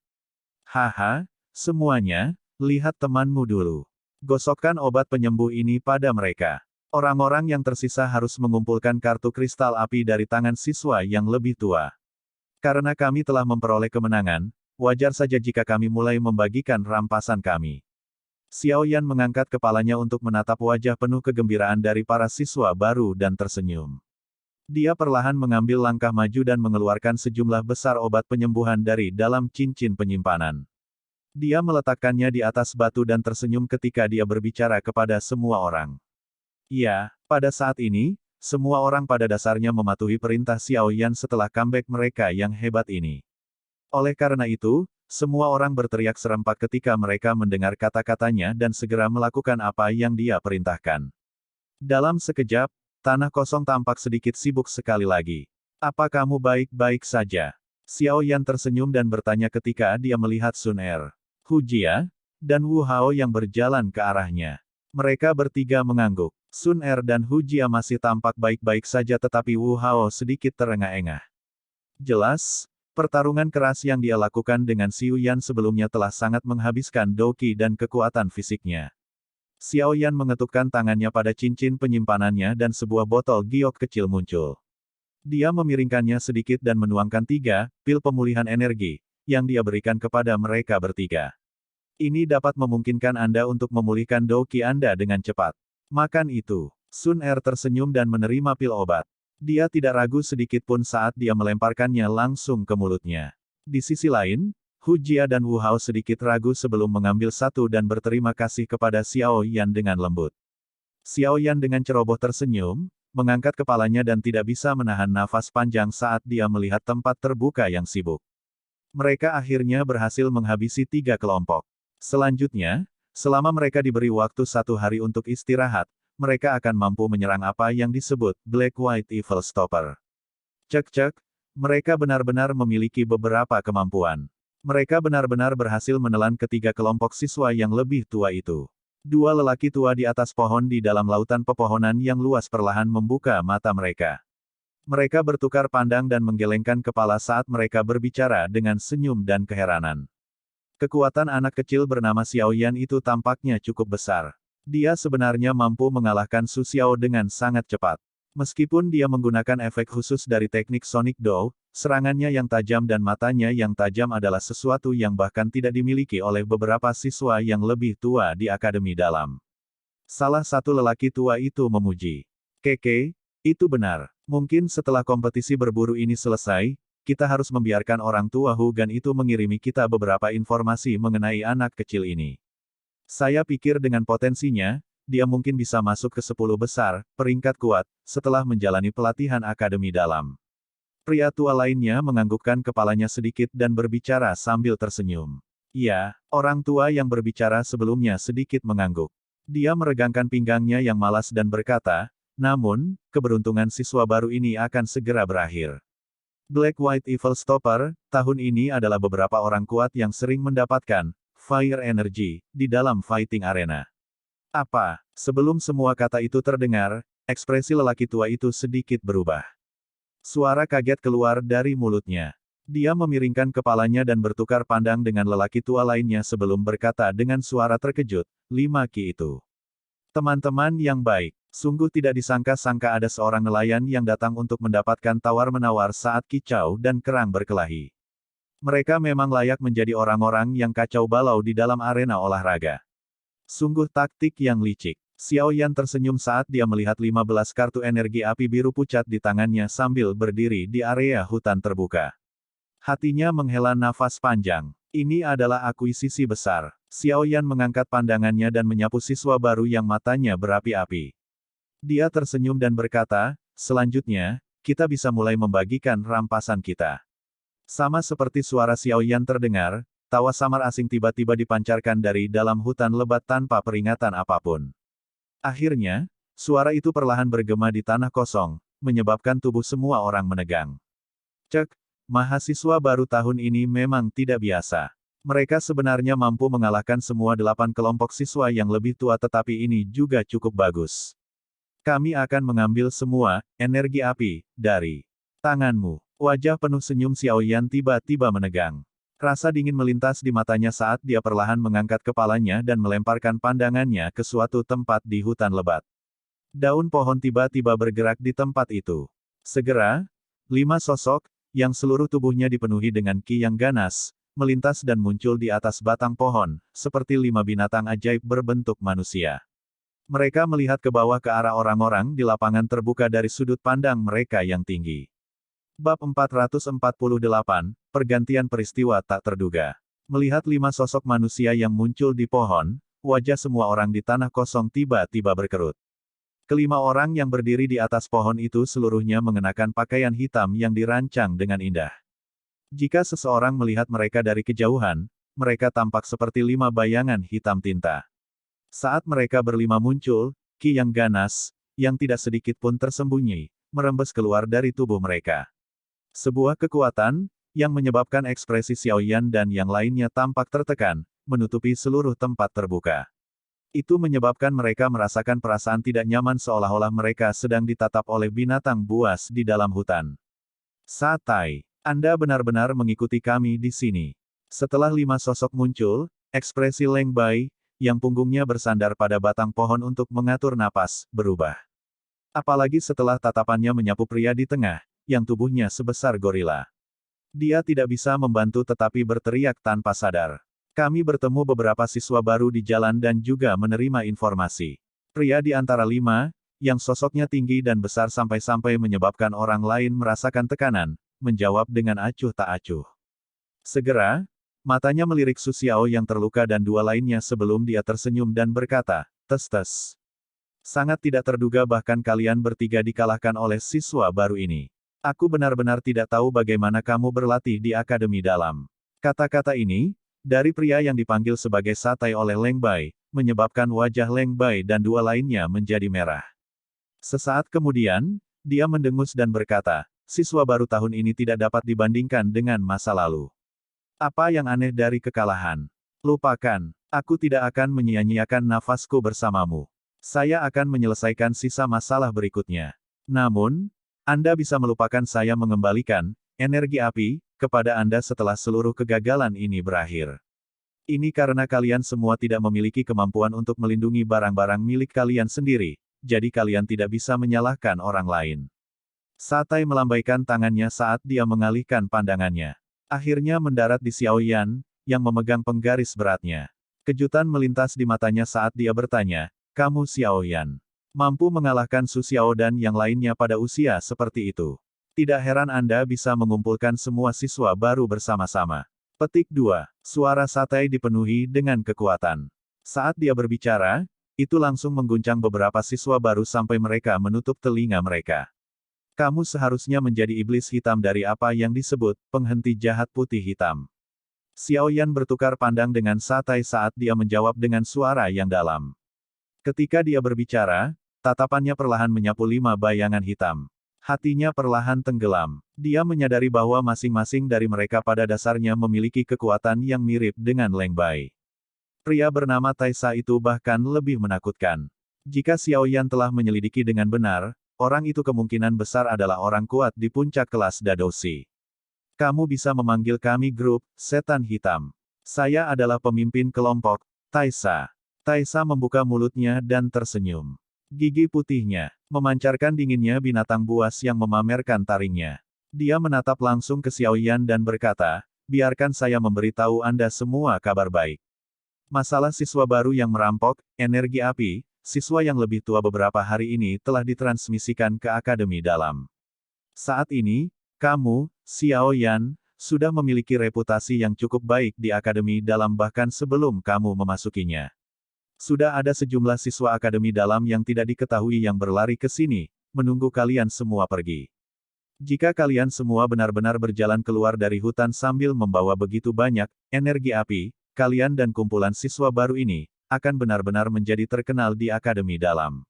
Haha, semuanya, lihat temanmu dulu. Gosokkan obat penyembuh ini pada mereka. Orang-orang yang tersisa harus mengumpulkan kartu kristal api dari tangan siswa yang lebih tua. Karena kami telah memperoleh kemenangan, wajar saja jika kami mulai membagikan rampasan kami. Xiao Yan mengangkat kepalanya untuk menatap wajah penuh kegembiraan dari para siswa baru dan tersenyum. Dia perlahan mengambil langkah maju dan mengeluarkan sejumlah besar obat penyembuhan dari dalam cincin penyimpanan. Dia meletakkannya di atas batu dan tersenyum ketika dia berbicara kepada semua orang. Ya, pada saat ini, semua orang pada dasarnya mematuhi perintah Xiao Yan setelah comeback mereka yang hebat ini. Oleh karena itu, semua orang berteriak serempak ketika mereka mendengar kata-katanya dan segera melakukan apa yang dia perintahkan. Dalam sekejap, tanah kosong tampak sedikit sibuk sekali lagi. Apa kamu baik-baik saja? Xiao Yan tersenyum dan bertanya ketika dia melihat Sun Er, Hu Jia, dan Wu Hao yang berjalan ke arahnya. Mereka bertiga mengangguk. Sun Er dan Hu Jia masih tampak baik-baik saja tetapi Wu Hao sedikit terengah-engah. Jelas, pertarungan keras yang dia lakukan dengan Xiu Yan sebelumnya telah sangat menghabiskan doki dan kekuatan fisiknya. Xiao Yan mengetukkan tangannya pada cincin penyimpanannya dan sebuah botol giok kecil muncul. Dia memiringkannya sedikit dan menuangkan 3 pil pemulihan energi, yang dia berikan kepada mereka bertiga. Ini dapat memungkinkan Anda untuk memulihkan doki Anda dengan cepat. Makan itu. Sun Er tersenyum dan menerima pil obat. Dia tidak ragu sedikit pun saat dia melemparkannya langsung ke mulutnya. Di sisi lain, Hu Jia dan Wu Hao sedikit ragu sebelum mengambil satu dan berterima kasih kepada Xiao Yan dengan lembut. Xiao Yan dengan ceroboh tersenyum, mengangkat kepalanya dan tidak bisa menahan nafas panjang saat dia melihat tempat terbuka yang sibuk. Mereka akhirnya berhasil menghabisi 3 kelompok. Selanjutnya, selama mereka diberi waktu 1 hari untuk istirahat, mereka akan mampu menyerang apa yang disebut Black White Evil Stopper. Cek-cek, mereka benar-benar memiliki beberapa kemampuan. Mereka benar-benar berhasil menelan ketiga kelompok siswa yang lebih tua itu. 2 lelaki tua di atas pohon di dalam lautan pepohonan yang luas perlahan membuka mata mereka. Mereka bertukar pandang dan menggelengkan kepala saat mereka berbicara dengan senyum dan keheranan. Kekuatan anak kecil bernama Xiao Yan itu tampaknya cukup besar. Dia sebenarnya mampu mengalahkan Su Xiao dengan sangat cepat. Meskipun dia menggunakan efek khusus dari teknik Sonic Dough, serangannya yang tajam dan matanya yang tajam adalah sesuatu yang bahkan tidak dimiliki oleh beberapa siswa yang lebih tua di Akademi Dalam. Salah satu lelaki tua itu memuji. Keke, itu benar. Mungkin setelah kompetisi berburu ini selesai, kita harus membiarkan orang tua Hugan itu mengirimi kita beberapa informasi mengenai anak kecil ini. Saya pikir dengan potensinya, dia mungkin bisa masuk ke 10 besar, peringkat kuat, setelah menjalani pelatihan akademi dalam. Pria tua lainnya menganggukkan kepalanya sedikit dan berbicara sambil tersenyum. Ya, orang tua yang berbicara sebelumnya sedikit mengangguk. Dia meregangkan pinggangnya yang malas dan berkata, namun, keberuntungan siswa baru ini akan segera berakhir. Black White Evil Stopper, tahun ini adalah beberapa orang kuat yang sering mendapatkan Fire Energy di dalam fighting arena. Apa? Sebelum semua kata itu terdengar, ekspresi lelaki tua itu sedikit berubah. Suara kaget keluar dari mulutnya. Dia memiringkan kepalanya dan bertukar pandang dengan lelaki tua lainnya sebelum berkata dengan suara terkejut, 5 ki itu. Teman-teman yang baik, sungguh tidak disangka-sangka ada seorang nelayan yang datang untuk mendapatkan tawar-menawar saat kicau dan kerang berkelahi. Mereka memang layak menjadi orang-orang yang kacau balau di dalam arena olahraga. Sungguh taktik yang licik. Xiao Yan tersenyum saat dia melihat 15 kartu energi api biru pucat di tangannya sambil berdiri di area hutan terbuka. Hatinya menghela nafas panjang. Ini adalah akuisisi besar. Xiao Yan mengangkat pandangannya dan menyapu siswa baru yang matanya berapi-api. Dia tersenyum dan berkata, selanjutnya, kita bisa mulai membagikan rampasan kita. Sama seperti suara Xiao Yan terdengar, tawa samar asing tiba-tiba dipancarkan dari dalam hutan lebat tanpa peringatan apapun. Akhirnya, suara itu perlahan bergema di tanah kosong, menyebabkan tubuh semua orang menegang. Cek, mahasiswa baru tahun ini memang tidak biasa. Mereka sebenarnya mampu mengalahkan semua 8 kelompok siswa yang lebih tua tetapi ini juga cukup bagus. Kami akan mengambil semua energi api dari tanganmu. Wajah penuh senyum Xiao Yan tiba-tiba menegang. Rasa dingin melintas di matanya saat dia perlahan mengangkat kepalanya dan melemparkan pandangannya ke suatu tempat di hutan lebat. Daun pohon tiba-tiba bergerak di tempat itu. Segera, 5 sosok, yang seluruh tubuhnya dipenuhi dengan ki yang ganas, melintas dan muncul di atas batang pohon, seperti 5 binatang ajaib berbentuk manusia. Mereka melihat ke bawah ke arah orang-orang di lapangan terbuka dari sudut pandang mereka yang tinggi. Bab 448, Pergantian Peristiwa Tak Terduga. Melihat 5 sosok manusia yang muncul di pohon, wajah semua orang di tanah kosong tiba-tiba berkerut. Kelima orang yang berdiri di atas pohon itu seluruhnya mengenakan pakaian hitam yang dirancang dengan indah. Jika seseorang melihat mereka dari kejauhan, mereka tampak seperti 5 bayangan hitam tinta. Saat mereka berlima muncul, ki yang ganas, yang tidak sedikit pun tersembunyi, merembes keluar dari tubuh mereka. Sebuah kekuatan, yang menyebabkan ekspresi Xiao Yan dan yang lainnya tampak tertekan, menutupi seluruh tempat terbuka. Itu menyebabkan mereka merasakan perasaan tidak nyaman seolah-olah mereka sedang ditatap oleh binatang buas di dalam hutan. Satai. Anda benar-benar mengikuti kami di sini. Setelah 5 sosok muncul, ekspresi Leng Bai, yang punggungnya bersandar pada batang pohon untuk mengatur napas, berubah. Apalagi setelah tatapannya menyapu pria di tengah, yang tubuhnya sebesar gorila. Dia tidak bisa membantu tetapi berteriak tanpa sadar. Kami bertemu beberapa siswa baru di jalan dan juga menerima informasi. Pria di antara 5, yang sosoknya tinggi dan besar sampai-sampai menyebabkan orang lain merasakan tekanan, menjawab dengan acuh tak acuh. Segera, matanya melirik Su Xiao yang terluka dan 2 lainnya sebelum dia tersenyum dan berkata, tes-tes. Sangat tidak terduga bahkan kalian bertiga dikalahkan oleh siswa baru ini. Aku benar-benar tidak tahu bagaimana kamu berlatih di akademi dalam. Kata-kata ini, dari pria yang dipanggil sebagai Satai oleh Leng Bai, menyebabkan wajah Leng Bai dan 2 lainnya menjadi merah. Sesaat kemudian, dia mendengus dan berkata, siswa baru tahun ini tidak dapat dibandingkan dengan masa lalu. Apa yang aneh dari kekalahan? Lupakan, aku tidak akan menyia-nyiakan nafasku bersamamu. Saya akan menyelesaikan sisa masalah berikutnya. Namun, Anda bisa melupakan saya mengembalikan energi api kepada Anda setelah seluruh kegagalan ini berakhir. Ini karena kalian semua tidak memiliki kemampuan untuk melindungi barang-barang milik kalian sendiri, jadi kalian tidak bisa menyalahkan orang lain. Satai melambaikan tangannya saat dia mengalihkan pandangannya. Akhirnya mendarat di Xiao Yan, yang memegang penggaris beratnya. Kejutan melintas di matanya saat dia bertanya, kamu Xiao Yan. Mampu mengalahkan Su Xiao dan yang lainnya pada usia seperti itu. Tidak heran Anda bisa mengumpulkan semua siswa baru bersama-sama. Petik 2. Suara Satai dipenuhi dengan kekuatan. Saat dia berbicara, itu langsung mengguncang beberapa siswa baru sampai mereka menutup telinga mereka. Kamu seharusnya menjadi iblis hitam dari apa yang disebut penghenti jahat putih hitam. Xiao Yan bertukar pandang dengan Satai saat dia menjawab dengan suara yang dalam. Ketika dia berbicara, tatapannya perlahan menyapu 5 bayangan hitam. Hatinya perlahan tenggelam. Dia menyadari bahwa masing-masing dari mereka pada dasarnya memiliki kekuatan yang mirip dengan Leng Bai. Pria bernama Taisa itu bahkan lebih menakutkan. Jika Xiao Yan telah menyelidiki dengan benar, orang itu kemungkinan besar adalah orang kuat di puncak kelas Dadoshi. Kamu bisa memanggil kami grup Setan Hitam. Saya adalah pemimpin kelompok Taisa. Taisa membuka mulutnya dan tersenyum. Gigi putihnya memancarkan dinginnya binatang buas yang memamerkan taringnya. Dia menatap langsung ke Xiao Yan dan berkata, biarkan saya memberitahu Anda semua kabar baik. Masalah siswa baru yang merampok, energi api, siswa yang lebih tua beberapa hari ini telah ditransmisikan ke Akademi Dalam. Saat ini, kamu, Xiao Yan, sudah memiliki reputasi yang cukup baik di Akademi Dalam bahkan sebelum kamu memasukinya. Sudah ada sejumlah siswa Akademi Dalam yang tidak diketahui yang berlari ke sini, menunggu kalian semua pergi. Jika kalian semua benar-benar berjalan keluar dari hutan sambil membawa begitu banyak energi api, kalian dan kumpulan siswa baru ini akan benar-benar menjadi terkenal di Akademi Dalam.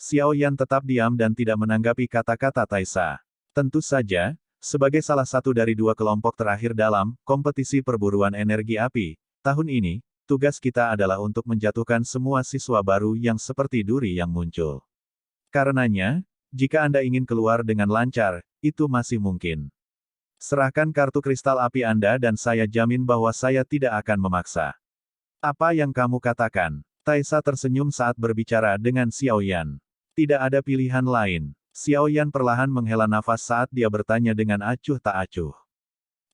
Xiao Yan tetap diam dan tidak menanggapi kata-kata Taisa. Tentu saja, sebagai salah satu dari 2 kelompok terakhir dalam kompetisi perburuan energi api, tahun ini, tugas kita adalah untuk menjatuhkan semua siswa baru yang seperti duri yang muncul. Karenanya, jika Anda ingin keluar dengan lancar, itu masih mungkin. Serahkan kartu kristal api Anda dan saya jamin bahwa saya tidak akan memaksa. Apa yang kamu katakan? Taisa tersenyum saat berbicara dengan Xiao Yan. Tidak ada pilihan lain. Xiao Yan perlahan menghela nafas saat dia bertanya dengan acuh tak acuh.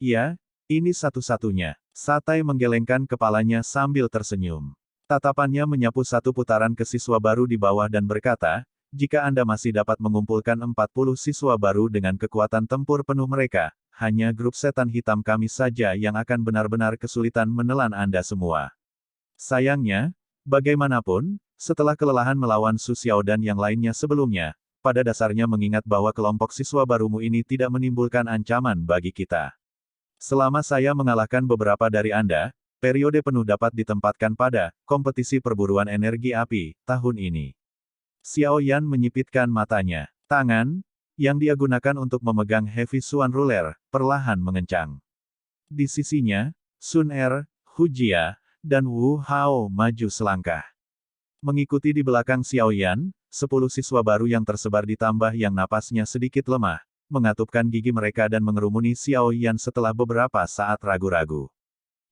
Iya, ini satu-satunya. Satai menggelengkan kepalanya sambil tersenyum. Tatapannya menyapu satu putaran ke siswa baru di bawah dan berkata, jika Anda masih dapat mengumpulkan 40 siswa baru dengan kekuatan tempur penuh mereka, hanya grup setan hitam kami saja yang akan benar-benar kesulitan menelan Anda semua. Sayangnya, bagaimanapun, setelah kelelahan melawan Su Xiao dan yang lainnya sebelumnya, pada dasarnya mengingat bahwa kelompok siswa barumu ini tidak menimbulkan ancaman bagi kita. Selama saya mengalahkan beberapa dari Anda, periode penuh dapat ditempatkan pada kompetisi perburuan energi api tahun ini. Xiao Yan menyipitkan matanya. Tangan yang dia gunakan untuk memegang Heavy Swan Ruler, perlahan mengencang. Di sisinya, Sun Er, Hu Jia, dan Wu Hao maju selangkah. Mengikuti di belakang Xiao Yan, 10 siswa baru yang tersebar ditambah yang napasnya sedikit lemah, mengatupkan gigi mereka dan mengerumuni Xiao Yan setelah beberapa saat ragu-ragu.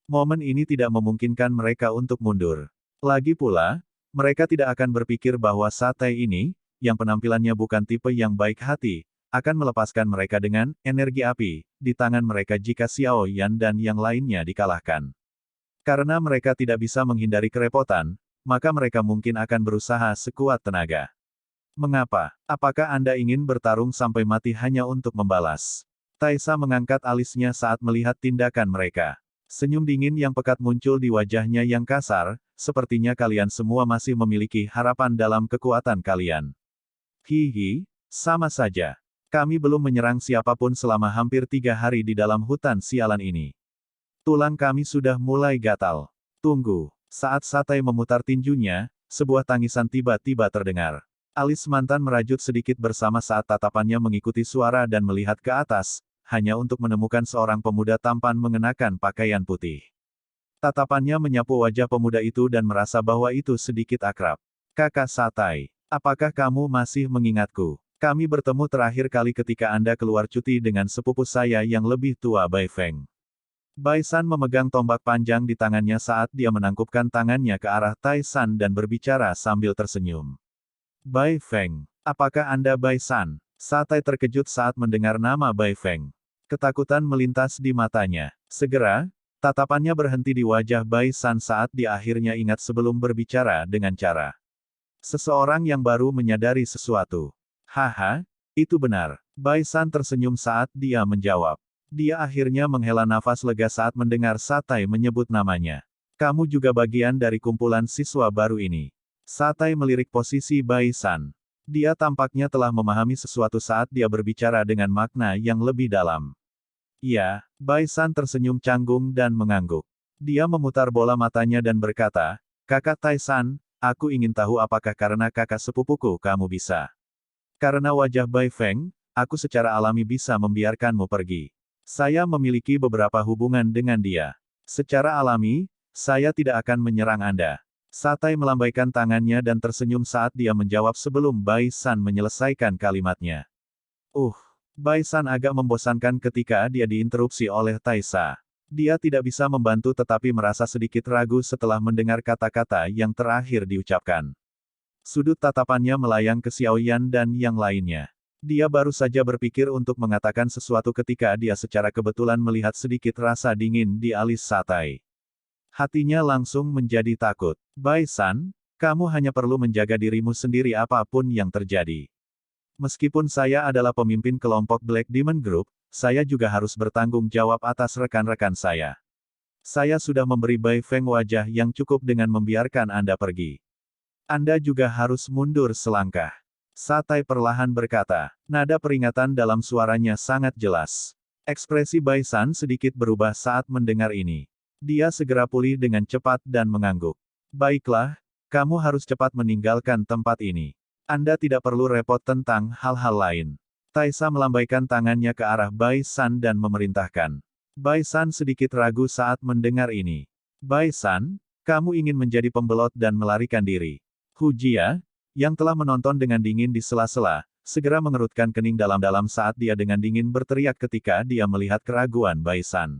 Momen ini tidak memungkinkan mereka untuk mundur. Lagi pula, mereka tidak akan berpikir bahwa Satai ini, yang penampilannya bukan tipe yang baik hati, akan melepaskan mereka dengan energi api di tangan mereka jika Xiao Yan dan yang lainnya dikalahkan. Karena mereka tidak bisa menghindari kerepotan, maka mereka mungkin akan berusaha sekuat tenaga. Mengapa? Apakah Anda ingin bertarung sampai mati hanya untuk membalas? Taisa mengangkat alisnya saat melihat tindakan mereka. Senyum dingin yang pekat muncul di wajahnya yang kasar, sepertinya kalian semua masih memiliki harapan dalam kekuatan kalian. Hihi, sama saja. Kami belum menyerang siapapun selama hampir 3 hari di dalam hutan sialan ini. Tulang kami sudah mulai gatal. Tunggu. Saat Satai memutar tinjunya, sebuah tangisan tiba-tiba terdengar. Alis mantan merajut sedikit bersama saat tatapannya mengikuti suara dan melihat ke atas, hanya untuk menemukan seorang pemuda tampan mengenakan pakaian putih. Tatapannya menyapu wajah pemuda itu dan merasa bahwa itu sedikit akrab. Kakak Satai. Apakah kamu masih mengingatku? Kami bertemu terakhir kali ketika Anda keluar cuti dengan sepupu saya yang lebih tua Bai Feng. Bai San memegang tombak panjang di tangannya saat dia menangkupkan tangannya ke arah Tai San dan berbicara sambil tersenyum. Bai Feng, apakah Anda Bai San? Satai terkejut saat mendengar nama Bai Feng. Ketakutan melintas di matanya. Segera, tatapannya berhenti di wajah Bai San saat dia akhirnya ingat sebelum berbicara dengan cara. Seseorang yang baru menyadari sesuatu. Haha, itu benar. Bai San tersenyum saat dia menjawab. Dia akhirnya menghela nafas lega saat mendengar Satai menyebut namanya. Kamu juga bagian dari kumpulan siswa baru ini. Satai melirik posisi Bai San. Dia tampaknya telah memahami sesuatu saat dia berbicara dengan makna yang lebih dalam. Ya, Bai San tersenyum canggung dan mengangguk. Dia memutar bola matanya dan berkata, Kakak Tai San, aku ingin tahu apakah karena kakak sepupuku kamu bisa. Karena wajah Bai Feng, aku secara alami bisa membiarkanmu pergi. Saya memiliki beberapa hubungan dengan dia. Secara alami, saya tidak akan menyerang Anda. Satai melambaikan tangannya dan tersenyum saat dia menjawab sebelum Bai San menyelesaikan kalimatnya. Bai San agak membosankan ketika dia diinterupsi oleh Taisa. Dia tidak bisa membantu tetapi merasa sedikit ragu setelah mendengar kata-kata yang terakhir diucapkan. Sudut tatapannya melayang ke Xiao Yan dan yang lainnya. Dia baru saja berpikir untuk mengatakan sesuatu ketika dia secara kebetulan melihat sedikit rasa dingin di alis Satai. Hatinya langsung menjadi takut. Bai San, kamu hanya perlu menjaga dirimu sendiri apapun yang terjadi. Meskipun saya adalah pemimpin kelompok Black Demon Group, saya juga harus bertanggung jawab atas rekan-rekan saya. Saya sudah memberi Bai Feng wajah yang cukup dengan membiarkan Anda pergi. Anda juga harus mundur selangkah. Satai perlahan berkata, nada peringatan dalam suaranya sangat jelas. Ekspresi Bai San sedikit berubah saat mendengar ini. Dia segera pulih dengan cepat dan mengangguk. Baiklah, kamu harus cepat meninggalkan tempat ini. Anda tidak perlu repot tentang hal-hal lain. Taisa melambaikan tangannya ke arah Bai San dan memerintahkan. Bai San sedikit ragu saat mendengar ini. Bai San, kamu ingin menjadi pembelot dan melarikan diri. Hu Jia, yang telah menonton dengan dingin di sela-sela, segera mengerutkan kening dalam-dalam saat dia dengan dingin berteriak ketika dia melihat keraguan Bai San.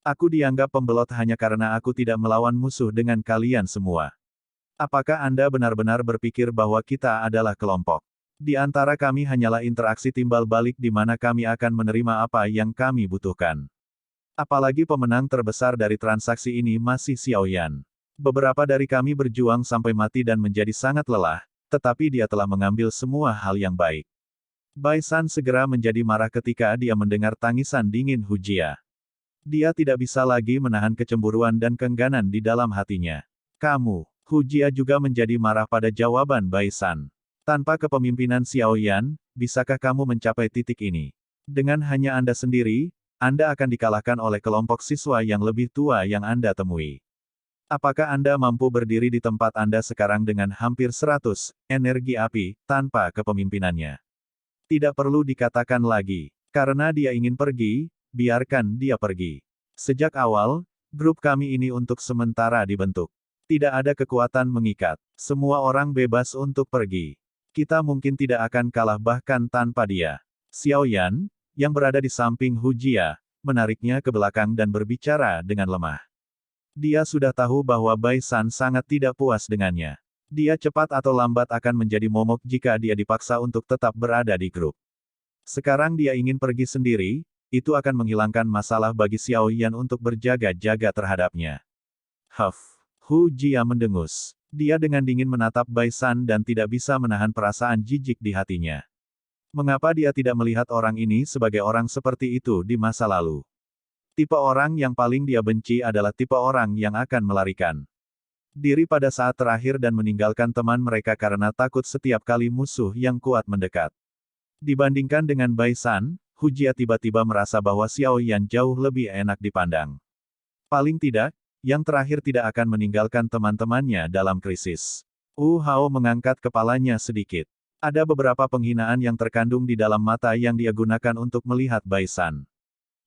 Aku dianggap pembelot hanya karena aku tidak melawan musuh dengan kalian semua. Apakah Anda benar-benar berpikir bahwa kita adalah kelompok? Di antara kami hanyalah interaksi timbal balik di mana kami akan menerima apa yang kami butuhkan. Apalagi pemenang terbesar dari transaksi ini masih Xiao Yan. Beberapa dari kami berjuang sampai mati dan menjadi sangat lelah, tetapi dia telah mengambil semua hal yang baik. Bai San segera menjadi marah ketika dia mendengar tangisan dingin Hu Jia. Dia tidak bisa lagi menahan kecemburuan dan keengganan di dalam hatinya. Kamu, Hu Jia juga menjadi marah pada jawaban Bai San. Tanpa kepemimpinan Xiao Yan, bisakah kamu mencapai titik ini? Dengan hanya Anda sendiri, Anda akan dikalahkan oleh kelompok siswa yang lebih tua yang Anda temui. Apakah Anda mampu berdiri di tempat Anda sekarang dengan hampir 100 energi api, tanpa kepemimpinannya? Tidak perlu dikatakan lagi. Karena dia ingin pergi, biarkan dia pergi. Sejak awal, grup kami ini untuk sementara dibentuk. Tidak ada kekuatan mengikat. Semua orang bebas untuk pergi. Kita mungkin tidak akan kalah bahkan tanpa dia. Xiao Yan, yang berada di samping Hu Jia, menariknya ke belakang dan berbicara dengan lemah. Dia sudah tahu bahwa Bai San sangat tidak puas dengannya. Dia cepat atau lambat akan menjadi momok jika dia dipaksa untuk tetap berada di grup. Sekarang dia ingin pergi sendiri, itu akan menghilangkan masalah bagi Xiao Yan untuk berjaga-jaga terhadapnya. Hu Jia mendengus. Dia dengan dingin menatap Bai San dan tidak bisa menahan perasaan jijik di hatinya. Mengapa dia tidak melihat orang ini sebagai orang seperti itu di masa lalu? Tipe orang yang paling dia benci adalah tipe orang yang akan melarikan diri pada saat terakhir dan meninggalkan teman mereka karena takut setiap kali musuh yang kuat mendekat. Dibandingkan dengan Bai San, Hu Jia tiba-tiba merasa bahwa Xiao Yan jauh lebih enak dipandang. Paling tidak, yang terakhir tidak akan meninggalkan teman-temannya dalam krisis. Hao mengangkat kepalanya sedikit. Ada beberapa penghinaan yang terkandung di dalam mata yang dia gunakan untuk melihat Bai San.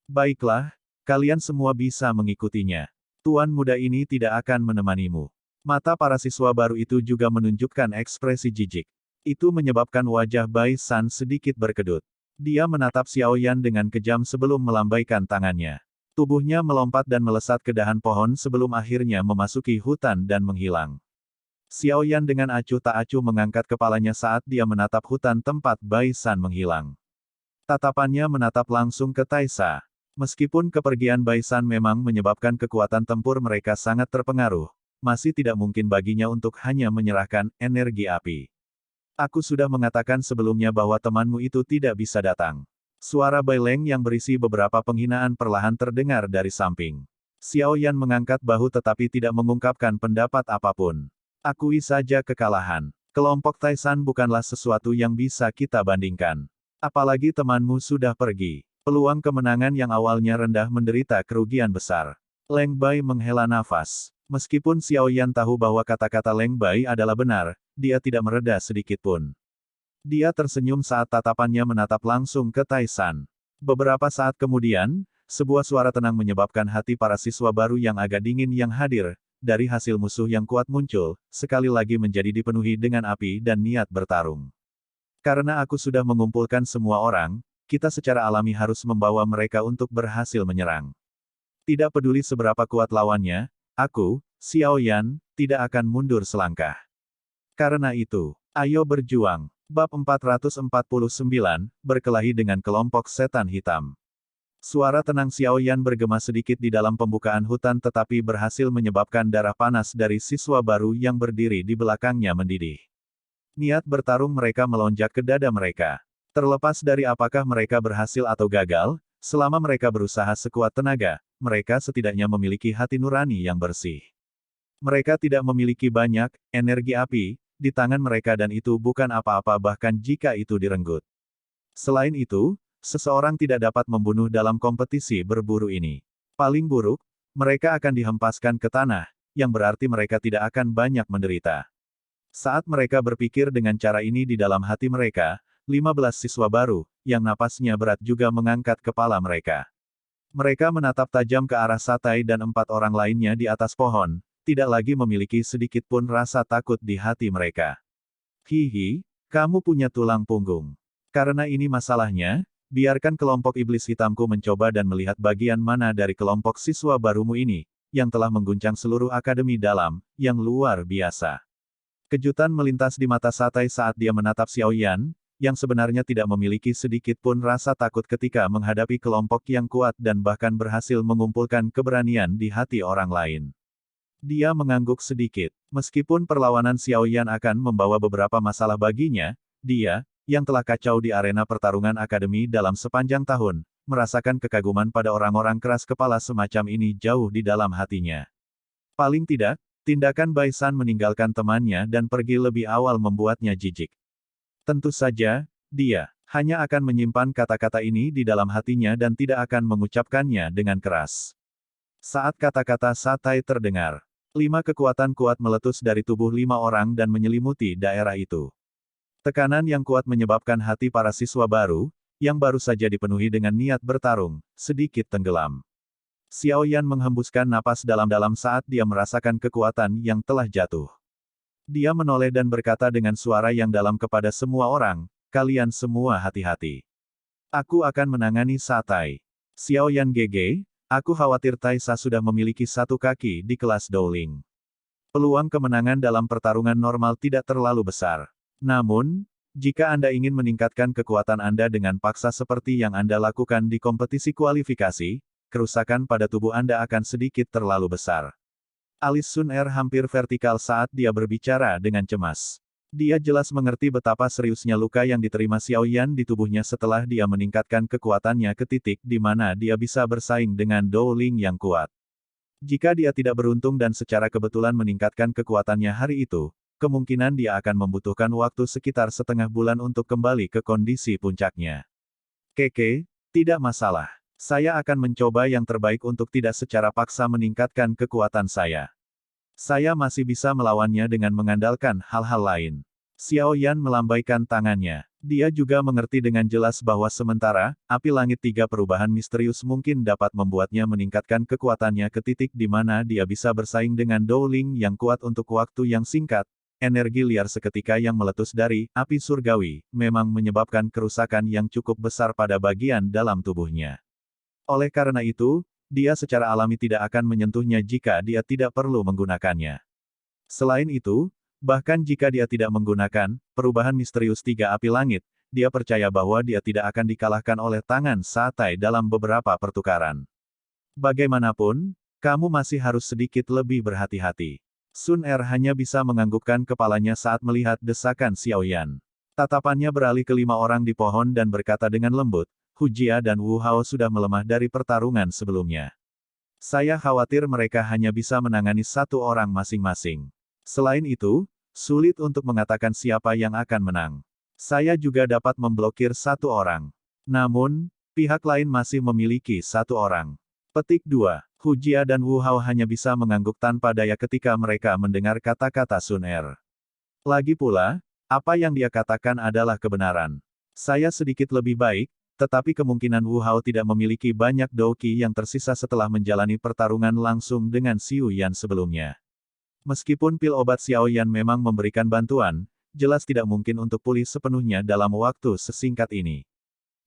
Baiklah, kalian semua bisa mengikutinya. Tuan muda ini tidak akan menemanimu. Mata para siswa baru itu juga menunjukkan ekspresi jijik. Itu menyebabkan wajah Bai San sedikit berkedut. Dia menatap Xiao Yan dengan kejam sebelum melambaikan tangannya. Tubuhnya melompat dan melesat ke dahan pohon sebelum akhirnya memasuki hutan dan menghilang. Xiao Yan dengan acuh tak acuh mengangkat kepalanya saat dia menatap hutan tempat Bai San menghilang. Tatapannya menatap langsung ke Taisa. Meskipun kepergian Bai San memang menyebabkan kekuatan tempur mereka sangat terpengaruh, masih tidak mungkin baginya untuk hanya menyerahkan energi api. Aku sudah mengatakan sebelumnya bahwa temanmu itu tidak bisa datang. Suara Bai Leng yang berisi beberapa penghinaan perlahan terdengar dari samping. Xiao Yan mengangkat bahu tetapi tidak mengungkapkan pendapat apapun. Akui saja kekalahan. Kelompok Taisan bukanlah sesuatu yang bisa kita bandingkan. Apalagi temanmu sudah pergi. Peluang kemenangan yang awalnya rendah menderita kerugian besar. Leng Bai menghela nafas. Meskipun Xiao Yan tahu bahwa kata-kata Leng Bai adalah benar, dia tidak mereda sedikitpun. Dia tersenyum saat tatapannya menatap langsung ke Taisan. Beberapa saat kemudian, sebuah suara tenang menyebabkan hati para siswa baru yang agak dingin yang hadir, dari hasil musuh yang kuat muncul, sekali lagi menjadi dipenuhi dengan api dan niat bertarung. Karena aku sudah mengumpulkan semua orang, kita secara alami harus membawa mereka untuk berhasil menyerang. Tidak peduli seberapa kuat lawannya, aku, Xiao Yan, tidak akan mundur selangkah. Karena itu, ayo berjuang. Bab 449, berkelahi dengan kelompok setan hitam. Suara tenang Xiao Yan bergema sedikit di dalam pembukaan hutan tetapi berhasil menyebabkan darah panas dari siswa baru yang berdiri di belakangnya mendidih. Niat bertarung mereka melonjak ke dada mereka. Terlepas dari apakah mereka berhasil atau gagal, selama mereka berusaha sekuat tenaga, mereka setidaknya memiliki hati nurani yang bersih. Mereka tidak memiliki banyak energi api di tangan mereka dan itu bukan apa-apa bahkan jika itu direnggut. Selain itu, seseorang tidak dapat membunuh dalam kompetisi berburu ini. Paling buruk, mereka akan dihempaskan ke tanah, yang berarti mereka tidak akan banyak menderita. Saat mereka berpikir dengan cara ini di dalam hati mereka, 15 siswa baru, yang napasnya berat juga mengangkat kepala mereka. Mereka menatap tajam ke arah Satai dan 4 orang lainnya di atas pohon, tidak lagi memiliki sedikit pun rasa takut di hati mereka. Hihi, kamu punya tulang punggung. Karena ini masalahnya, biarkan kelompok iblis hitamku mencoba dan melihat bagian mana dari kelompok siswa barumu ini, yang telah mengguncang seluruh akademi dalam, yang luar biasa. Kejutan melintas di mata Satai saat dia menatap Xiao Yan, yang sebenarnya tidak memiliki sedikit pun rasa takut ketika menghadapi kelompok yang kuat dan bahkan berhasil mengumpulkan keberanian di hati orang lain. Dia mengangguk sedikit. Meskipun perlawanan Xiao Yan akan membawa beberapa masalah baginya, dia, yang telah kacau di arena pertarungan akademi dalam sepanjang tahun, merasakan kekaguman pada orang-orang keras kepala semacam ini jauh di dalam hatinya. Paling tidak, tindakan Bai San meninggalkan temannya dan pergi lebih awal membuatnya jijik. Tentu saja, dia hanya akan menyimpan kata-kata ini di dalam hatinya dan tidak akan mengucapkannya dengan keras. Saat kata-kata Satai terdengar, 5 kekuatan kuat meletus dari tubuh 5 orang dan menyelimuti daerah itu. Tekanan yang kuat menyebabkan hati para siswa baru, yang baru saja dipenuhi dengan niat bertarung, sedikit tenggelam. Xiao Yan menghembuskan napas dalam-dalam saat dia merasakan kekuatan yang telah jatuh. Dia menoleh dan berkata dengan suara yang dalam kepada semua orang, kalian semua hati-hati. Aku akan menangani Satai. Xiao Yan GG, aku khawatir Taisa sudah memiliki 1 kaki di kelas Dowling. Peluang kemenangan dalam pertarungan normal tidak terlalu besar. Namun, jika Anda ingin meningkatkan kekuatan Anda dengan paksa seperti yang Anda lakukan di kompetisi kualifikasi, kerusakan pada tubuh Anda akan sedikit terlalu besar. Alis Sun Er hampir vertikal saat dia berbicara dengan cemas. Dia jelas mengerti betapa seriusnya luka yang diterima Xiao Yan di tubuhnya setelah dia meningkatkan kekuatannya ke titik di mana dia bisa bersaing dengan Dowling yang kuat. Jika dia tidak beruntung dan secara kebetulan meningkatkan kekuatannya hari itu, kemungkinan dia akan membutuhkan waktu sekitar setengah bulan untuk kembali ke kondisi puncaknya. Keke, tidak masalah. Saya akan mencoba yang terbaik untuk tidak secara paksa meningkatkan kekuatan saya. Saya masih bisa melawannya dengan mengandalkan hal-hal lain. Xiao Yan melambaikan tangannya. Dia juga mengerti dengan jelas bahwa sementara, api langit 3 perubahan misterius mungkin dapat membuatnya meningkatkan kekuatannya ke titik di mana dia bisa bersaing dengan Dowling yang kuat untuk waktu yang singkat. Energi liar seketika yang meletus dari api surgawi, memang menyebabkan kerusakan yang cukup besar pada bagian dalam tubuhnya. Oleh karena itu, dia secara alami tidak akan menyentuhnya jika dia tidak perlu menggunakannya. Selain itu, bahkan jika dia tidak menggunakan perubahan misterius 3 api langit, dia percaya bahwa dia tidak akan dikalahkan oleh tangan Satai dalam beberapa pertukaran. Bagaimanapun, kamu masih harus sedikit lebih berhati-hati. Sun Er hanya bisa menganggukkan kepalanya saat melihat desakan Xiao Yan. Tatapannya beralih ke 5 orang di pohon dan berkata dengan lembut, Hu Jia dan Wu Hao sudah melemah dari pertarungan sebelumnya. Saya khawatir mereka hanya bisa menangani 1 orang masing-masing. Selain itu, sulit untuk mengatakan siapa yang akan menang. Saya juga dapat memblokir 1 orang. Namun, pihak lain masih memiliki 1 orang. Petik 2. Hu Jia dan Wu Hao hanya bisa mengangguk tanpa daya ketika mereka mendengar kata-kata Sun Er. Lagi pula, apa yang dia katakan adalah kebenaran. Saya sedikit lebih baik, tetapi kemungkinan Wu Hao tidak memiliki banyak douki yang tersisa setelah menjalani pertarungan langsung dengan Xiu Yan sebelumnya. Meskipun pil obat Xiao Yan memang memberikan bantuan, jelas tidak mungkin untuk pulih sepenuhnya dalam waktu sesingkat ini.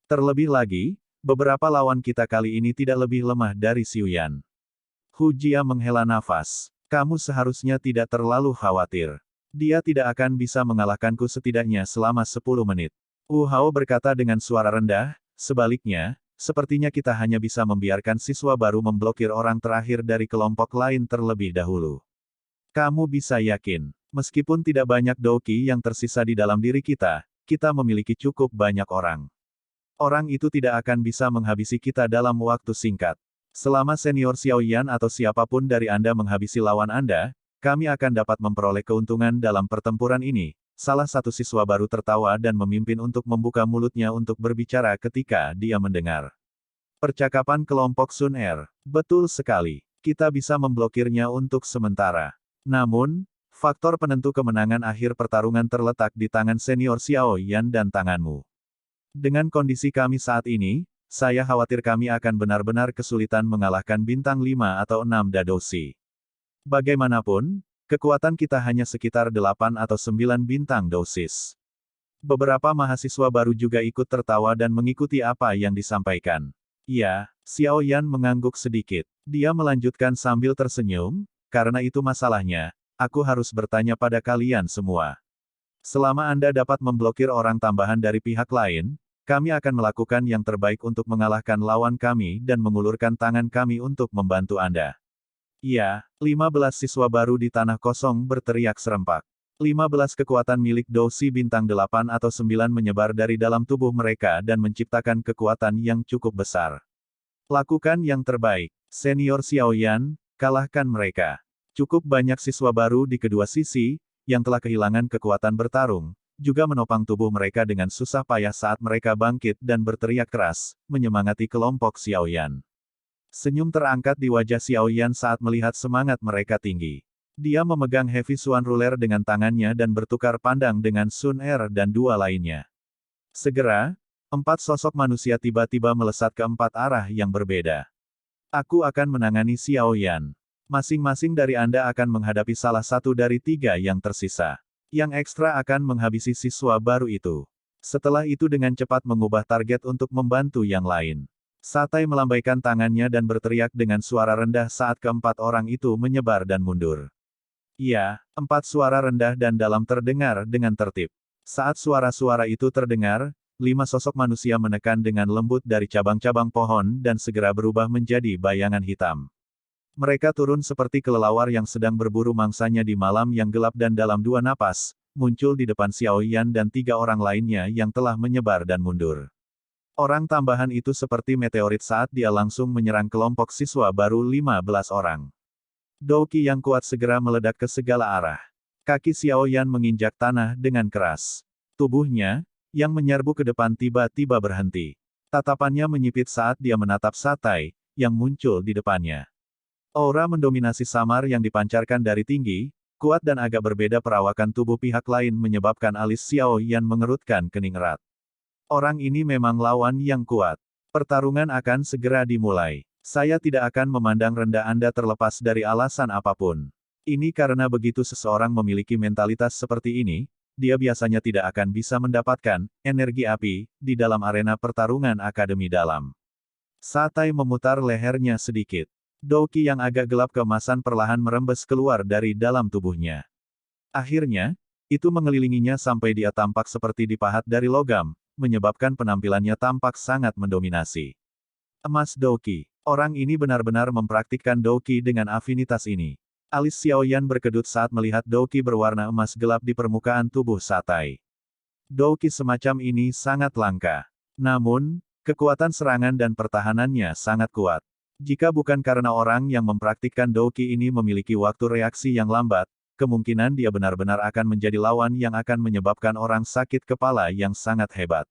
Terlebih lagi, beberapa lawan kita kali ini tidak lebih lemah dari Xiu Yan. Hu Jia menghela nafas. Kamu seharusnya tidak terlalu khawatir. Dia tidak akan bisa mengalahkanku setidaknya selama 10 menit. Wu Hao berkata dengan suara rendah, sebaliknya, sepertinya kita hanya bisa membiarkan siswa baru memblokir orang terakhir dari kelompok lain terlebih dahulu. Kamu bisa yakin, meskipun tidak banyak douki yang tersisa di dalam diri kita memiliki cukup banyak orang. Orang itu tidak akan bisa menghabisi kita dalam waktu singkat. Selama senior Xiao Yan atau siapapun dari Anda menghabisi lawan Anda, kami akan dapat memperoleh keuntungan dalam pertempuran ini. Salah satu siswa baru tertawa dan memimpin untuk membuka mulutnya untuk berbicara ketika dia mendengar percakapan kelompok Sun Er. Betul sekali. Kita bisa memblokirnya untuk sementara. Namun, faktor penentu kemenangan akhir pertarungan terletak di tangan senior Xiao Yan dan tanganmu. Dengan kondisi kami saat ini, saya khawatir kami akan benar-benar kesulitan mengalahkan bintang 5 atau 6 Dadoshi. Bagaimanapun, kekuatan kita hanya sekitar 8 atau 9 bintang dosis. Beberapa mahasiswa baru juga ikut tertawa dan mengikuti apa yang disampaikan. Ya, Xiao Yan mengangguk sedikit. Dia melanjutkan sambil tersenyum, karena itu masalahnya, aku harus bertanya pada kalian semua. Selama Anda dapat memblokir orang tambahan dari pihak lain, kami akan melakukan yang terbaik untuk mengalahkan lawan kami dan mengulurkan tangan kami untuk membantu Anda. Ya, 15 siswa baru di tanah kosong berteriak serempak. 15 kekuatan milik Dousi bintang 8 atau 9 menyebar dari dalam tubuh mereka dan menciptakan kekuatan yang cukup besar. Lakukan yang terbaik, senior Xiao Yan, kalahkan mereka. Cukup banyak siswa baru di kedua sisi, yang telah kehilangan kekuatan bertarung, juga menopang tubuh mereka dengan susah payah saat mereka bangkit dan berteriak keras, menyemangati kelompok Xiao Yan. Senyum terangkat di wajah Xiao Yan saat melihat semangat mereka tinggi. Dia memegang Heavy Swan Ruler dengan tangannya dan bertukar pandang dengan Sun Er dan 2 lainnya. Segera, 4 sosok manusia tiba-tiba melesat ke 4 arah yang berbeda. Aku akan menangani Xiao Yan. Masing-masing dari Anda akan menghadapi salah satu dari 3 yang tersisa. Yang ekstra akan menghabisi siswa baru itu. Setelah itu dengan cepat mengubah target untuk membantu yang lain. Satai melambaikan tangannya dan berteriak dengan suara rendah saat keempat orang itu menyebar dan mundur. Iya, 4 suara rendah dan dalam terdengar dengan tertib. Saat suara-suara itu terdengar, 5 sosok manusia menekan dengan lembut dari cabang-cabang pohon dan segera berubah menjadi bayangan hitam. Mereka turun seperti kelelawar yang sedang berburu mangsanya di malam yang gelap dan dalam 2 napas, muncul di depan Xiao Yan dan 3 orang lainnya yang telah menyebar dan mundur. Orang tambahan itu seperti meteorit saat dia langsung menyerang kelompok siswa baru 15 orang. Douki yang kuat segera meledak ke segala arah. Kaki Xiao Yan menginjak tanah dengan keras. Tubuhnya, yang menyerbu ke depan tiba-tiba berhenti. Tatapannya menyipit saat dia menatap Satai, yang muncul di depannya. Aura mendominasi samar yang dipancarkan dari tinggi, kuat dan agak berbeda perawakan tubuh pihak lain menyebabkan alis Xiao Yan mengerutkan kening erat. Orang ini memang lawan yang kuat. Pertarungan akan segera dimulai. Saya tidak akan memandang rendah Anda terlepas dari alasan apapun. Ini karena begitu seseorang memiliki mentalitas seperti ini, dia biasanya tidak akan bisa mendapatkan energi api di dalam arena pertarungan akademi dalam. Satai memutar lehernya sedikit. Douki yang agak gelap keemasan perlahan merembes keluar dari dalam tubuhnya. Akhirnya, itu mengelilinginya sampai dia tampak seperti dipahat dari logam, menyebabkan penampilannya tampak sangat mendominasi. Emas Douki. Orang ini benar-benar mempraktikkan Douki dengan afinitas ini. Alis Xiaoyan berkedut saat melihat douki berwarna emas gelap di permukaan tubuh Satai. Douki semacam ini sangat langka. Namun, kekuatan serangan dan pertahanannya sangat kuat. Jika bukan karena orang yang mempraktikkan douki ini memiliki waktu reaksi yang lambat, kemungkinan dia benar-benar akan menjadi lawan yang akan menyebabkan orang sakit kepala yang sangat hebat.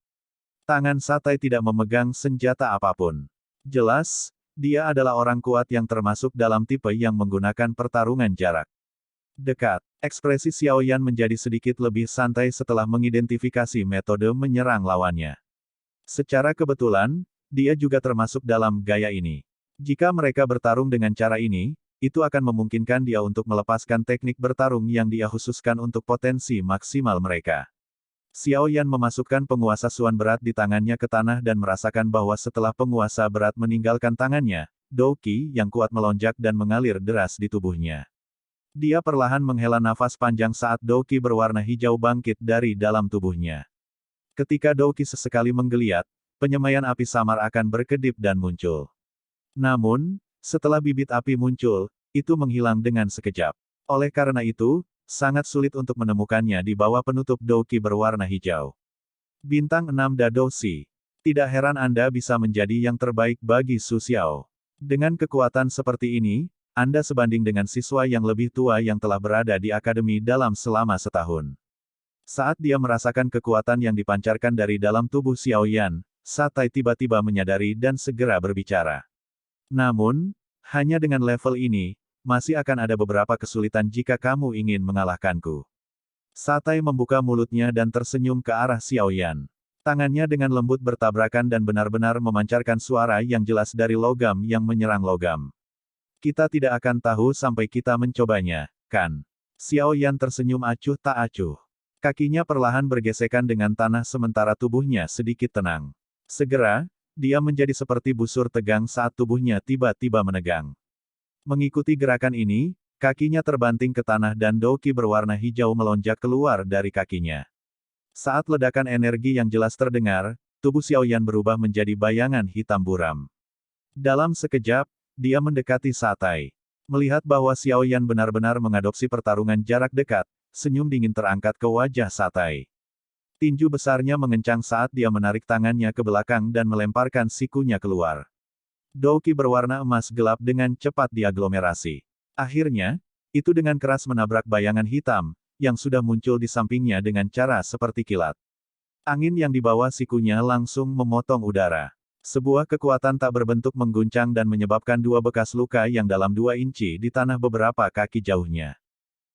Tangan Satai tidak memegang senjata apapun. Jelas, dia adalah orang kuat yang termasuk dalam tipe yang menggunakan pertarungan jarak dekat. Ekspresi Xiaoyan menjadi sedikit lebih santai setelah mengidentifikasi metode menyerang lawannya. Secara kebetulan, dia juga termasuk dalam gaya ini. Jika mereka bertarung dengan cara ini, itu akan memungkinkan dia untuk melepaskan teknik bertarung yang dia khususkan untuk potensi maksimal mereka. Xiaoyan memasukkan penguasa suan berat di tangannya ke tanah dan merasakan bahwa setelah penguasa berat meninggalkan tangannya, douki yang kuat melonjak dan mengalir deras di tubuhnya. Dia perlahan menghela nafas panjang saat douki berwarna hijau bangkit dari dalam tubuhnya. Ketika douki sesekali menggeliat, penyemaian api samar akan berkedip dan muncul. Namun, setelah bibit api muncul, itu menghilang dengan sekejap. Oleh karena itu, sangat sulit untuk menemukannya di bawah penutup douki berwarna hijau. Bintang 6 Dadoushi. Tidak heran Anda bisa menjadi yang terbaik bagi Su Xiao. Dengan kekuatan seperti ini, Anda sebanding dengan siswa yang lebih tua yang telah berada di akademi dalam selama setahun. Saat dia merasakan kekuatan yang dipancarkan dari dalam tubuh Xiaoyan, Satai tiba-tiba menyadari dan segera berbicara. Namun, hanya dengan level ini, masih akan ada beberapa kesulitan jika kamu ingin mengalahkanku. Satai membuka mulutnya dan tersenyum ke arah Xiaoyan. Tangannya dengan lembut bertabrakan dan benar-benar memancarkan suara yang jelas dari logam yang menyerang logam. Kita tidak akan tahu sampai kita mencobanya, kan? Xiaoyan tersenyum acuh tak acuh. Kakinya perlahan bergesekan dengan tanah sementara tubuhnya sedikit tenang. Segera, dia menjadi seperti busur tegang saat tubuhnya tiba-tiba menegang. Mengikuti gerakan ini, kakinya terbanting ke tanah dan douki berwarna hijau melonjak keluar dari kakinya. Saat ledakan energi yang jelas terdengar, tubuh Xiaoyan berubah menjadi bayangan hitam buram. Dalam sekejap, dia mendekati Satai. Melihat bahwa Xiaoyan benar-benar mengadopsi pertarungan jarak dekat, senyum dingin terangkat ke wajah Satai. Tinju besarnya mengencang saat dia menarik tangannya ke belakang dan melemparkan sikunya keluar. Douki berwarna emas gelap dengan cepat diaglomerasi. Akhirnya, itu dengan keras menabrak bayangan hitam, yang sudah muncul di sampingnya dengan cara seperti kilat. Angin yang dibawa sikunya langsung memotong udara. Sebuah kekuatan tak berbentuk mengguncang dan menyebabkan dua bekas luka yang dalam 2 inci di tanah beberapa kaki jauhnya.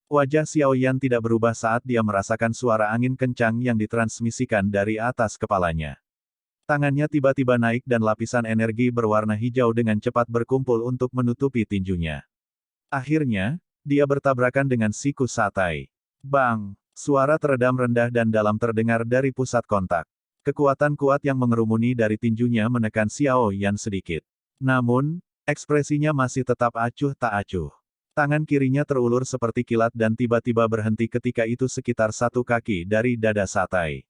Wajah Xiaoyan tidak berubah saat dia merasakan suara angin kencang yang ditransmisikan dari atas kepalanya. Tangannya tiba-tiba naik dan lapisan energi berwarna hijau dengan cepat berkumpul untuk menutupi tinjunya. Akhirnya, dia bertabrakan dengan siku Satai. Bang! Suara teredam rendah dan dalam terdengar dari pusat kontak. Kekuatan kuat yang mengerumuni dari tinjunya menekan Xiaoyan sedikit. Namun, ekspresinya masih tetap acuh tak acuh. Tangan kirinya terulur seperti kilat dan tiba-tiba berhenti ketika itu sekitar 1 kaki dari dada Satai.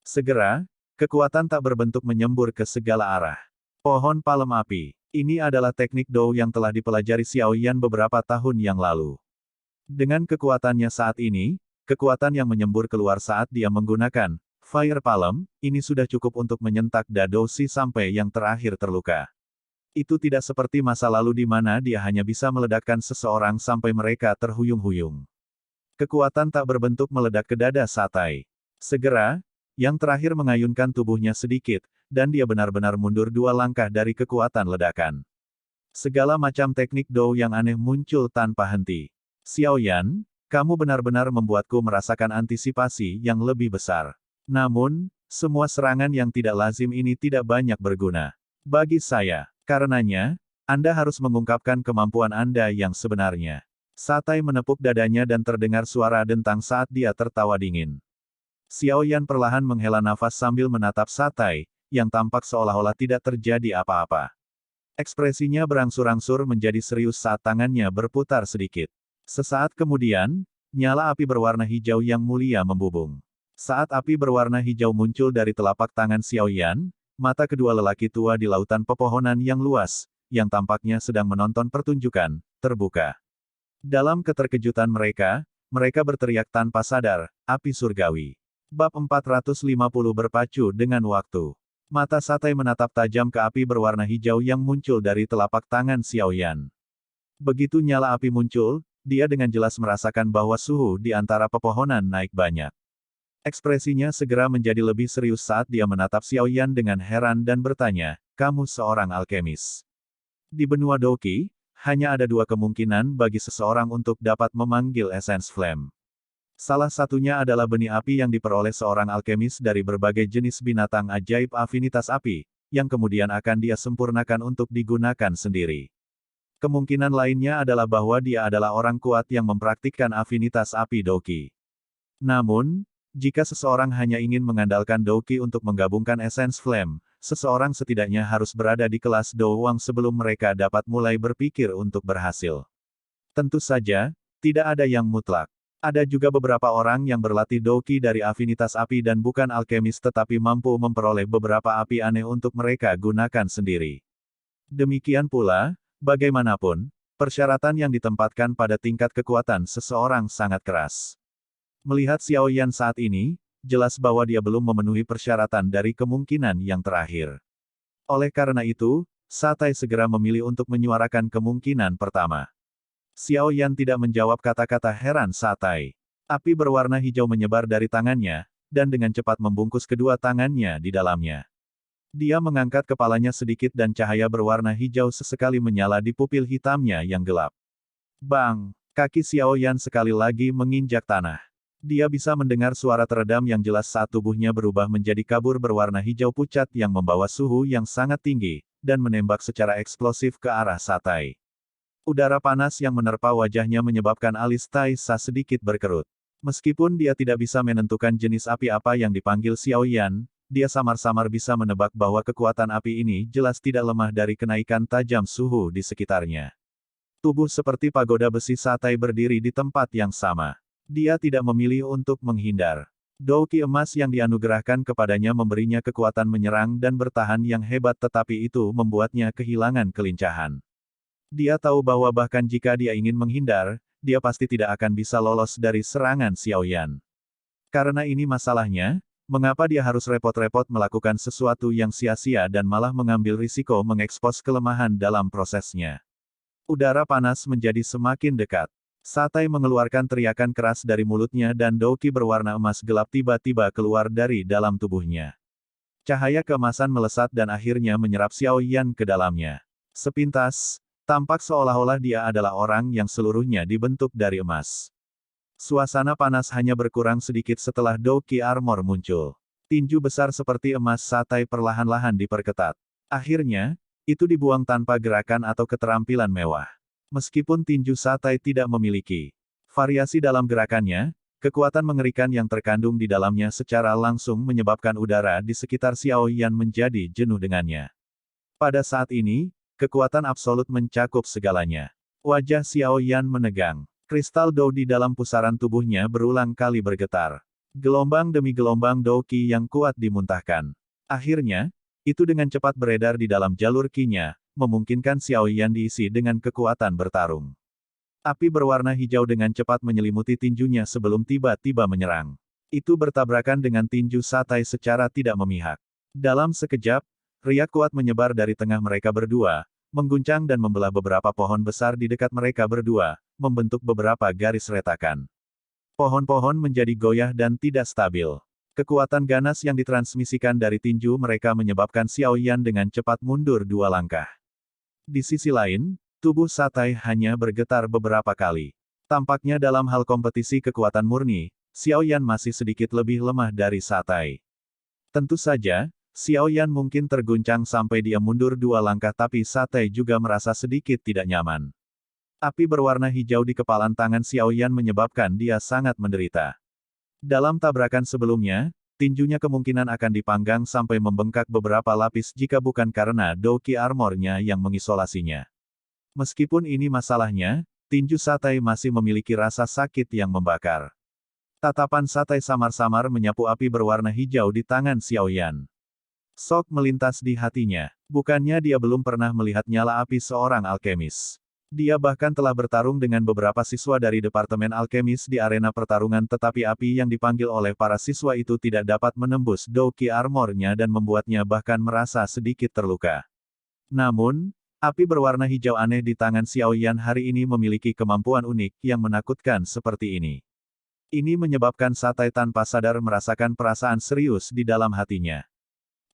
Segera, kekuatan tak berbentuk menyembur ke segala arah. Pohon palem api. Ini adalah teknik Dou yang telah dipelajari Xiaoyan beberapa tahun yang lalu. Dengan kekuatannya saat ini, kekuatan yang menyembur keluar saat dia menggunakan Fire Palm, ini sudah cukup untuk menyentak Dadoushi sampai yang terakhir terluka. Itu tidak seperti masa lalu di mana dia hanya bisa meledakkan seseorang sampai mereka terhuyung-huyung. Kekuatan tak berbentuk meledak ke dada Satai. Segera, yang terakhir mengayunkan tubuhnya sedikit, dan dia benar-benar mundur 2 langkah dari kekuatan ledakan. Segala macam teknik Dou yang aneh muncul tanpa henti. Xiaoyan, kamu benar-benar membuatku merasakan antisipasi yang lebih besar. Namun, semua serangan yang tidak lazim ini tidak banyak berguna. Bagi saya, karenanya, Anda harus mengungkapkan kemampuan Anda yang sebenarnya. Satai menepuk dadanya dan terdengar suara dentang saat dia tertawa dingin. Xiaoyan perlahan menghela nafas sambil menatap Satai, yang tampak seolah-olah tidak terjadi apa-apa. Ekspresinya berangsur-angsur menjadi serius saat tangannya berputar sedikit. Sesaat kemudian, nyala api berwarna hijau yang mulia membubung. Saat api berwarna hijau muncul dari telapak tangan Xiaoyan, mata kedua lelaki tua di lautan pepohonan yang luas, yang tampaknya sedang menonton pertunjukan, terbuka. Dalam keterkejutan mereka, mereka berteriak tanpa sadar, api surgawi. Bab 450 berpacu dengan waktu. Mata Satai menatap tajam ke api berwarna hijau yang muncul dari telapak tangan Xiao Yan. Begitu nyala api muncul, dia dengan jelas merasakan bahwa suhu di antara pepohonan naik banyak. Ekspresinya segera menjadi lebih serius saat dia menatap Xiao Yan dengan heran dan bertanya, "Kamu seorang alkemis?" Di benua Doqi, hanya ada dua kemungkinan bagi seseorang untuk dapat memanggil Essence Flame. Salah satunya adalah benih api yang diperoleh seorang alkemis dari berbagai jenis binatang ajaib afinitas api, yang kemudian akan dia sempurnakan untuk digunakan sendiri. Kemungkinan lainnya adalah bahwa dia adalah orang kuat yang mempraktikkan afinitas api Doqi. Namun, jika seseorang hanya ingin mengandalkan Doqi untuk menggabungkan Essence Flame, seseorang setidaknya harus berada di kelas Douwang sebelum mereka dapat mulai berpikir untuk berhasil. Tentu saja, tidak ada yang mutlak. Ada juga beberapa orang yang berlatih Doqi dari afinitas api dan bukan alkemis tetapi mampu memperoleh beberapa api aneh untuk mereka gunakan sendiri. Demikian pula, bagaimanapun, persyaratan yang ditempatkan pada tingkat kekuatan seseorang sangat keras. Melihat Xiao Yan saat ini, jelas bahwa dia belum memenuhi persyaratan dari kemungkinan yang terakhir. Oleh karena itu, Satai segera memilih untuk menyuarakan kemungkinan pertama. Xiao Yan tidak menjawab kata-kata heran Satai. Api berwarna hijau menyebar dari tangannya, dan dengan cepat membungkus kedua tangannya di dalamnya. Dia mengangkat kepalanya sedikit dan cahaya berwarna hijau sesekali menyala di pupil hitamnya yang gelap. Bang! Kaki Xiao Yan sekali lagi menginjak tanah. Dia bisa mendengar suara teredam yang jelas saat tubuhnya berubah menjadi kabur berwarna hijau pucat yang membawa suhu yang sangat tinggi, dan menembak secara eksplosif ke arah Satai. Udara panas yang menerpa wajahnya menyebabkan alis Tai Sa sedikit berkerut. Meskipun dia tidak bisa menentukan jenis api apa yang dipanggil Xiao Yan, dia samar-samar bisa menebak bahwa kekuatan api ini jelas tidak lemah dari kenaikan tajam suhu di sekitarnya. Tubuh seperti pagoda besi Satai berdiri di tempat yang sama. Dia tidak memilih untuk menghindar. Doqi emas yang dianugerahkan kepadanya memberinya kekuatan menyerang dan bertahan yang hebat tetapi itu membuatnya kehilangan kelincahan. Dia tahu bahwa bahkan jika dia ingin menghindar, dia pasti tidak akan bisa lolos dari serangan Xiao Yan. Karena ini masalahnya, mengapa dia harus repot-repot melakukan sesuatu yang sia-sia dan malah mengambil risiko mengekspos kelemahan dalam prosesnya. Udara panas menjadi semakin dekat. Satai mengeluarkan teriakan keras dari mulutnya dan Doqi berwarna emas gelap tiba-tiba keluar dari dalam tubuhnya. Cahaya keemasan melesat dan akhirnya menyerap Xiao Yan ke dalamnya. Sepintas, tampak seolah-olah dia adalah orang yang seluruhnya dibentuk dari emas. Suasana panas hanya berkurang sedikit setelah Doqi Armor muncul. Tinju besar seperti emas Satai perlahan-lahan diperketat. Akhirnya, itu dibuang tanpa gerakan atau keterampilan mewah. Meskipun tinju Satai tidak memiliki variasi dalam gerakannya, kekuatan mengerikan yang terkandung di dalamnya secara langsung menyebabkan udara di sekitar Xiao Yan menjadi jenuh dengannya. Pada saat ini, kekuatan absolut mencakup segalanya. Wajah Xiao Yan menegang. Kristal Dou di dalam pusaran tubuhnya berulang kali bergetar. Gelombang demi gelombang Dou Qi yang kuat dimuntahkan. Akhirnya, itu dengan cepat beredar di dalam jalur Qi-nya, memungkinkan Xiao Yan diisi dengan kekuatan bertarung. Api berwarna hijau dengan cepat menyelimuti tinjunya sebelum tiba-tiba menyerang. Itu bertabrakan dengan tinju Satai secara tidak memihak. Dalam sekejap, riak kuat menyebar dari tengah mereka berdua, mengguncang dan membelah beberapa pohon besar di dekat mereka berdua, membentuk beberapa garis retakan. Pohon-pohon menjadi goyah dan tidak stabil. Kekuatan ganas yang ditransmisikan dari tinju mereka menyebabkan Xiao Yan dengan cepat mundur 2 langkah. Di sisi lain, tubuh Satai hanya bergetar beberapa kali. Tampaknya dalam hal kompetisi kekuatan murni, Xiao Yan masih sedikit lebih lemah dari Satai. Tentu saja, Xiao Yan mungkin terguncang sampai dia mundur 2 langkah tapi Satai juga merasa sedikit tidak nyaman. Api berwarna hijau di kepalan tangan Xiao Yan menyebabkan dia sangat menderita. Dalam tabrakan sebelumnya, tinjunya kemungkinan akan dipanggang sampai membengkak beberapa lapis jika bukan karena Dou Qi armornya yang mengisolasinya. Meskipun ini masalahnya, tinju Satai masih memiliki rasa sakit yang membakar. Tatapan Satai samar-samar menyapu api berwarna hijau di tangan Xiao Yan. Sok melintas di hatinya. Bukannya dia belum pernah melihat nyala api seorang alkemis. Dia bahkan telah bertarung dengan beberapa siswa dari Departemen Alkemis di arena pertarungan, tetapi api yang dipanggil oleh para siswa itu tidak dapat menembus Douki Armor-nya dan membuatnya bahkan merasa sedikit terluka. Namun, api berwarna hijau aneh di tangan Xiao Yan hari ini memiliki kemampuan unik yang menakutkan seperti ini. Ini menyebabkan Satai tanpa sadar merasakan perasaan serius di dalam hatinya.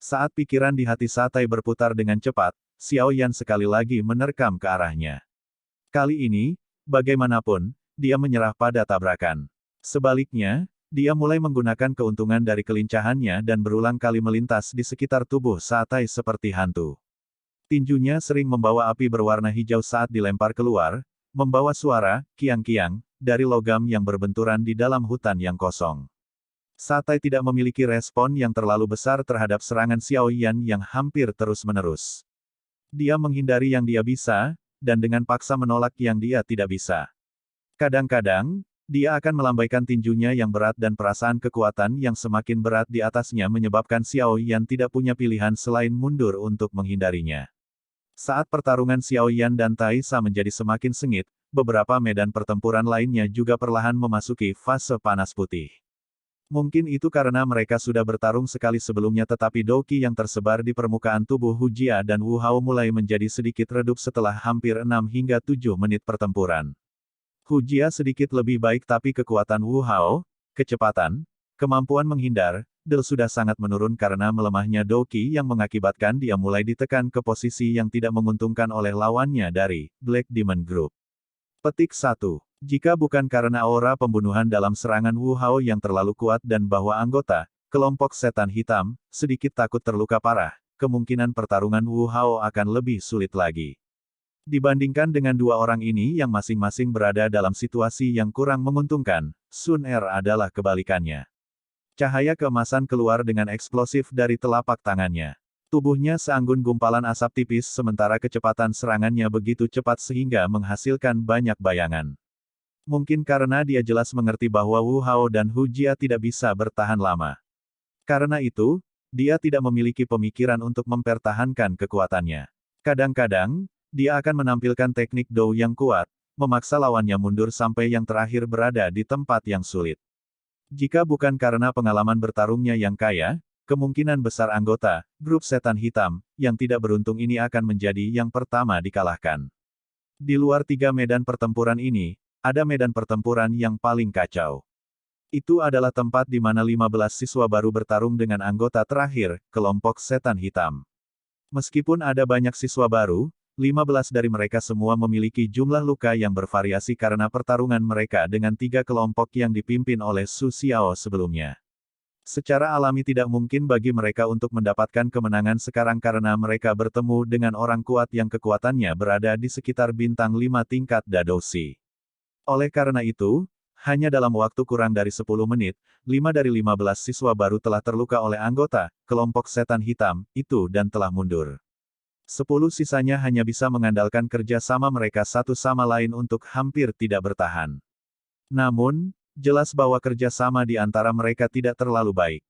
Saat pikiran di hati Satai berputar dengan cepat, Xiao Yan sekali lagi menerkam ke arahnya. Kali ini, bagaimanapun, dia menyerah pada tabrakan. Sebaliknya, dia mulai menggunakan keuntungan dari kelincahannya dan berulang kali melintas di sekitar tubuh Satai seperti hantu. Tinjunya sering membawa api berwarna hijau saat dilempar keluar, membawa suara, kiang-kiang, dari logam yang berbenturan di dalam hutan yang kosong. Satai tidak memiliki respon yang terlalu besar terhadap serangan Xiao Yan yang hampir terus-menerus. Dia menghindari yang dia bisa, dan dengan paksa menolak yang dia tidak bisa. Kadang-kadang, dia akan melambaikan tinjunya yang berat dan perasaan kekuatan yang semakin berat di atasnya menyebabkan Xiao Yan tidak punya pilihan selain mundur untuk menghindarinya. Saat pertarungan Xiao Yan dan Taisa menjadi semakin sengit, beberapa medan pertempuran lainnya juga perlahan memasuki fase panas putih. Mungkin itu karena mereka sudah bertarung sekali sebelumnya, tetapi Douki yang tersebar di permukaan tubuh Hu Jia dan Wu Hao mulai menjadi sedikit redup setelah hampir 6 hingga 7 menit pertempuran. Hu Jia sedikit lebih baik, tapi kekuatan Wu Hao, kecepatan, kemampuan menghindar, sudah sangat menurun karena melemahnya Douki yang mengakibatkan dia mulai ditekan ke posisi yang tidak menguntungkan oleh lawannya dari Black Demon Group. Petik 1. Jika bukan karena aura pembunuhan dalam serangan Wu Hao yang terlalu kuat dan bahwa anggota kelompok setan hitam sedikit takut terluka parah, kemungkinan pertarungan Wu Hao akan lebih sulit lagi. Dibandingkan dengan dua orang ini yang masing-masing berada dalam situasi yang kurang menguntungkan, Sun Er adalah kebalikannya. Cahaya keemasan keluar dengan eksplosif dari telapak tangannya. Tubuhnya seanggun gumpalan asap tipis sementara kecepatan serangannya begitu cepat sehingga menghasilkan banyak bayangan. Mungkin karena dia jelas mengerti bahwa Wu Hao dan Hu Jia tidak bisa bertahan lama. Karena itu, dia tidak memiliki pemikiran untuk mempertahankan kekuatannya. Kadang-kadang, dia akan menampilkan teknik Dou yang kuat, memaksa lawannya mundur sampai yang terakhir berada di tempat yang sulit. Jika bukan karena pengalaman bertarungnya yang kaya, kemungkinan besar anggota grup setan hitam yang tidak beruntung ini akan menjadi yang pertama dikalahkan. Di luar 3 medan pertempuran ini, ada medan pertempuran yang paling kacau. Itu adalah tempat di mana 15 siswa baru bertarung dengan anggota terakhir, kelompok setan hitam. Meskipun ada banyak siswa baru, 15 dari mereka semua memiliki jumlah luka yang bervariasi karena pertarungan mereka dengan 3 kelompok yang dipimpin oleh Su Xiao sebelumnya. Secara alami tidak mungkin bagi mereka untuk mendapatkan kemenangan sekarang karena mereka bertemu dengan orang kuat yang kekuatannya berada di sekitar bintang 5 tingkat Dadoshi. Oleh karena itu, hanya dalam waktu kurang dari 10 menit, 5 dari 15 siswa baru telah terluka oleh anggota kelompok setan hitam itu dan telah mundur. 10 sisanya hanya bisa mengandalkan kerja sama mereka satu sama lain untuk hampir tidak bertahan. Namun, jelas bahwa kerja sama di antara mereka tidak terlalu baik.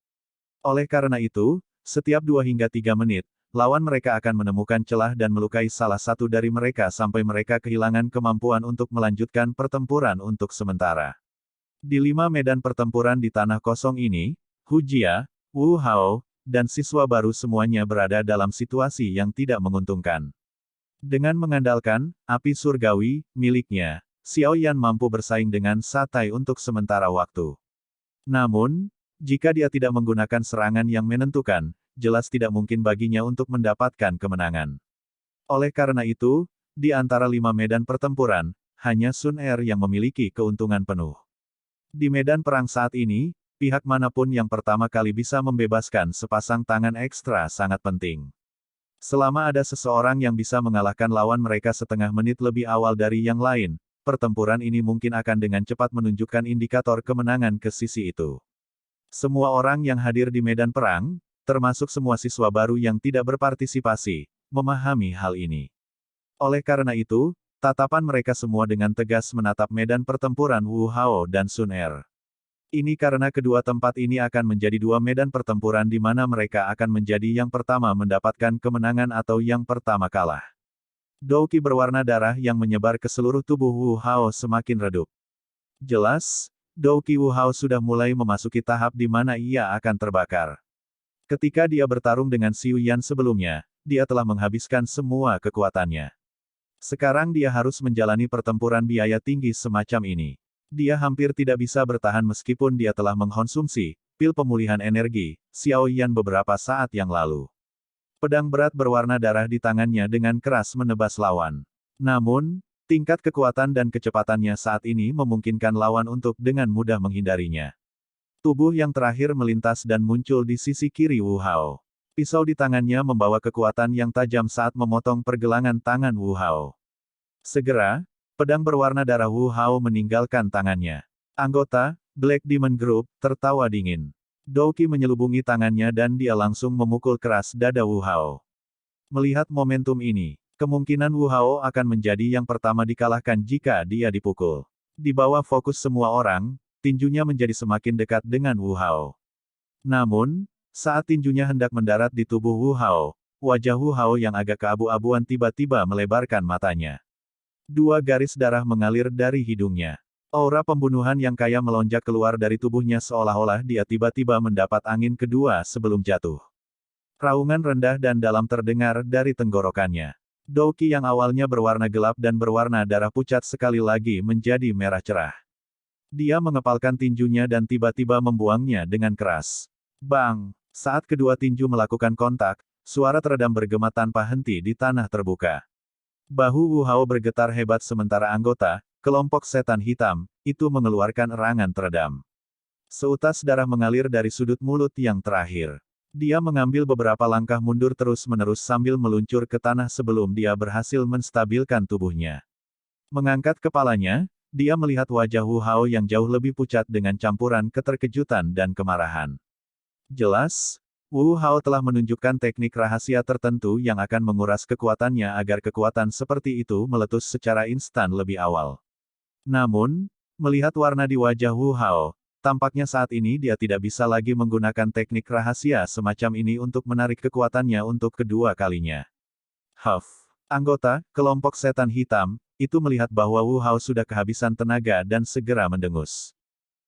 Oleh karena itu, setiap 2 hingga 3 menit, lawan mereka akan menemukan celah dan melukai salah satu dari mereka sampai mereka kehilangan kemampuan untuk melanjutkan pertempuran untuk sementara. Di 5 medan pertempuran di tanah kosong ini, Hu Jia, Wu Hao, dan siswa baru semuanya berada dalam situasi yang tidak menguntungkan. Dengan mengandalkan api surgawi miliknya, Xiao Yan mampu bersaing dengan Satai untuk sementara waktu. Namun, jika dia tidak menggunakan serangan yang menentukan, jelas tidak mungkin baginya untuk mendapatkan kemenangan. Oleh karena itu, di antara 5 medan pertempuran, hanya Sun Er yang memiliki keuntungan penuh. Di medan perang saat ini, pihak manapun yang pertama kali bisa membebaskan sepasang tangan ekstra sangat penting. Selama ada seseorang yang bisa mengalahkan lawan mereka setengah menit lebih awal dari yang lain, pertempuran ini mungkin akan dengan cepat menunjukkan indikator kemenangan ke sisi itu. Semua orang yang hadir di medan perang, termasuk semua siswa baru yang tidak berpartisipasi, memahami hal ini. Oleh karena itu, tatapan mereka semua dengan tegas menatap medan pertempuran Wu Hao dan Sun Er. Ini karena kedua tempat ini akan menjadi 2 medan pertempuran di mana mereka akan menjadi yang pertama mendapatkan kemenangan atau yang pertama kalah. Douki berwarna darah yang menyebar ke seluruh tubuh Wu Hao semakin redup. Jelas, Douki Wu Hao sudah mulai memasuki tahap di mana ia akan terbakar. Ketika dia bertarung dengan Xiu Yan sebelumnya, dia telah menghabiskan semua kekuatannya. Sekarang dia harus menjalani pertempuran biaya tinggi semacam ini. Dia hampir tidak bisa bertahan meskipun dia telah mengkonsumsi pil pemulihan energi Xiao Yan beberapa saat yang lalu. Pedang berat berwarna darah di tangannya dengan keras menebas lawan. Namun, tingkat kekuatan dan kecepatannya saat ini memungkinkan lawan untuk dengan mudah menghindarinya. Tubuh yang terakhir melintas dan muncul di sisi kiri Wu Hao. Pisau di tangannya membawa kekuatan yang tajam saat memotong pergelangan tangan Wu Hao. Segera, pedang berwarna darah Wu Hao meninggalkan tangannya. Anggota Black Demon Group tertawa dingin. Douki menyelubungi tangannya dan dia langsung memukul keras dada Wu Hao. Melihat momentum ini, kemungkinan Wu Hao akan menjadi yang pertama dikalahkan jika dia dipukul. Di bawah fokus semua orang, tinjunya menjadi semakin dekat dengan Wu Hao. Namun, saat tinjunya hendak mendarat di tubuh Wu Hao, wajah Wu Hao yang agak keabu-abuan tiba-tiba melebarkan matanya. Dua garis darah mengalir dari hidungnya. Aura pembunuhan yang kaya melonjak keluar dari tubuhnya seolah-olah dia tiba-tiba mendapat angin kedua sebelum jatuh. Raungan rendah dan dalam terdengar dari tenggorokannya. Douki yang awalnya berwarna gelap dan berwarna darah pucat sekali lagi menjadi merah cerah. Dia mengepalkan tinjunya dan tiba-tiba membuangnya dengan keras. Bang! Saat kedua tinju melakukan kontak, suara teredam bergema tanpa henti di tanah terbuka. Bahu Wu Hao bergetar hebat sementara anggota kelompok setan hitam, itu mengeluarkan erangan teredam. Seutas darah mengalir dari sudut mulut yang terakhir. Dia mengambil beberapa langkah mundur terus-menerus sambil meluncur ke tanah sebelum dia berhasil menstabilkan tubuhnya. Mengangkat kepalanya, dia melihat wajah Wu Hao yang jauh lebih pucat dengan campuran keterkejutan dan kemarahan. Jelas, Wu Hao telah menunjukkan teknik rahasia tertentu yang akan menguras kekuatannya agar kekuatan seperti itu meletus secara instan lebih awal. Namun, melihat warna di wajah Wu Hao, tampaknya saat ini dia tidak bisa lagi menggunakan teknik rahasia semacam ini untuk menarik kekuatannya untuk kedua kalinya. Huff! Anggota kelompok setan hitam itu melihat bahwa Wu Hao sudah kehabisan tenaga dan segera mendengus.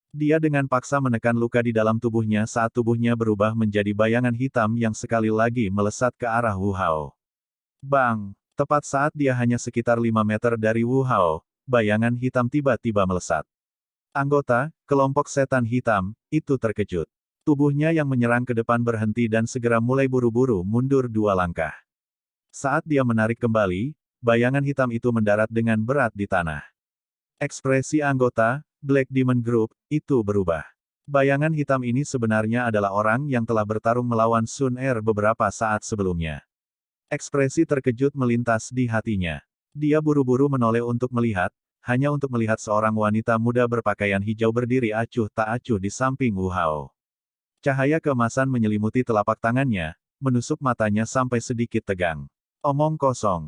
Dia dengan paksa menekan luka di dalam tubuhnya saat tubuhnya berubah menjadi bayangan hitam yang sekali lagi melesat ke arah Wu Hao. Bang! Tepat saat dia hanya sekitar 5 meter dari Wu Hao, bayangan hitam tiba-tiba melesat. Anggota kelompok setan hitam itu terkejut. Tubuhnya yang menyerang ke depan berhenti dan segera mulai buru-buru mundur 2 langkah. Saat dia menarik kembali, bayangan hitam itu mendarat dengan berat di tanah. Ekspresi anggota Black Demon Group itu berubah. Bayangan hitam ini sebenarnya adalah orang yang telah bertarung melawan Sun Er beberapa saat sebelumnya. Ekspresi terkejut melintas di hatinya. Dia buru-buru menoleh untuk melihat, hanya untuk melihat seorang wanita muda berpakaian hijau berdiri acuh tak acuh di samping Wu Hao. Cahaya keemasan menyelimuti telapak tangannya, menusuk matanya sampai sedikit tegang. Omong kosong.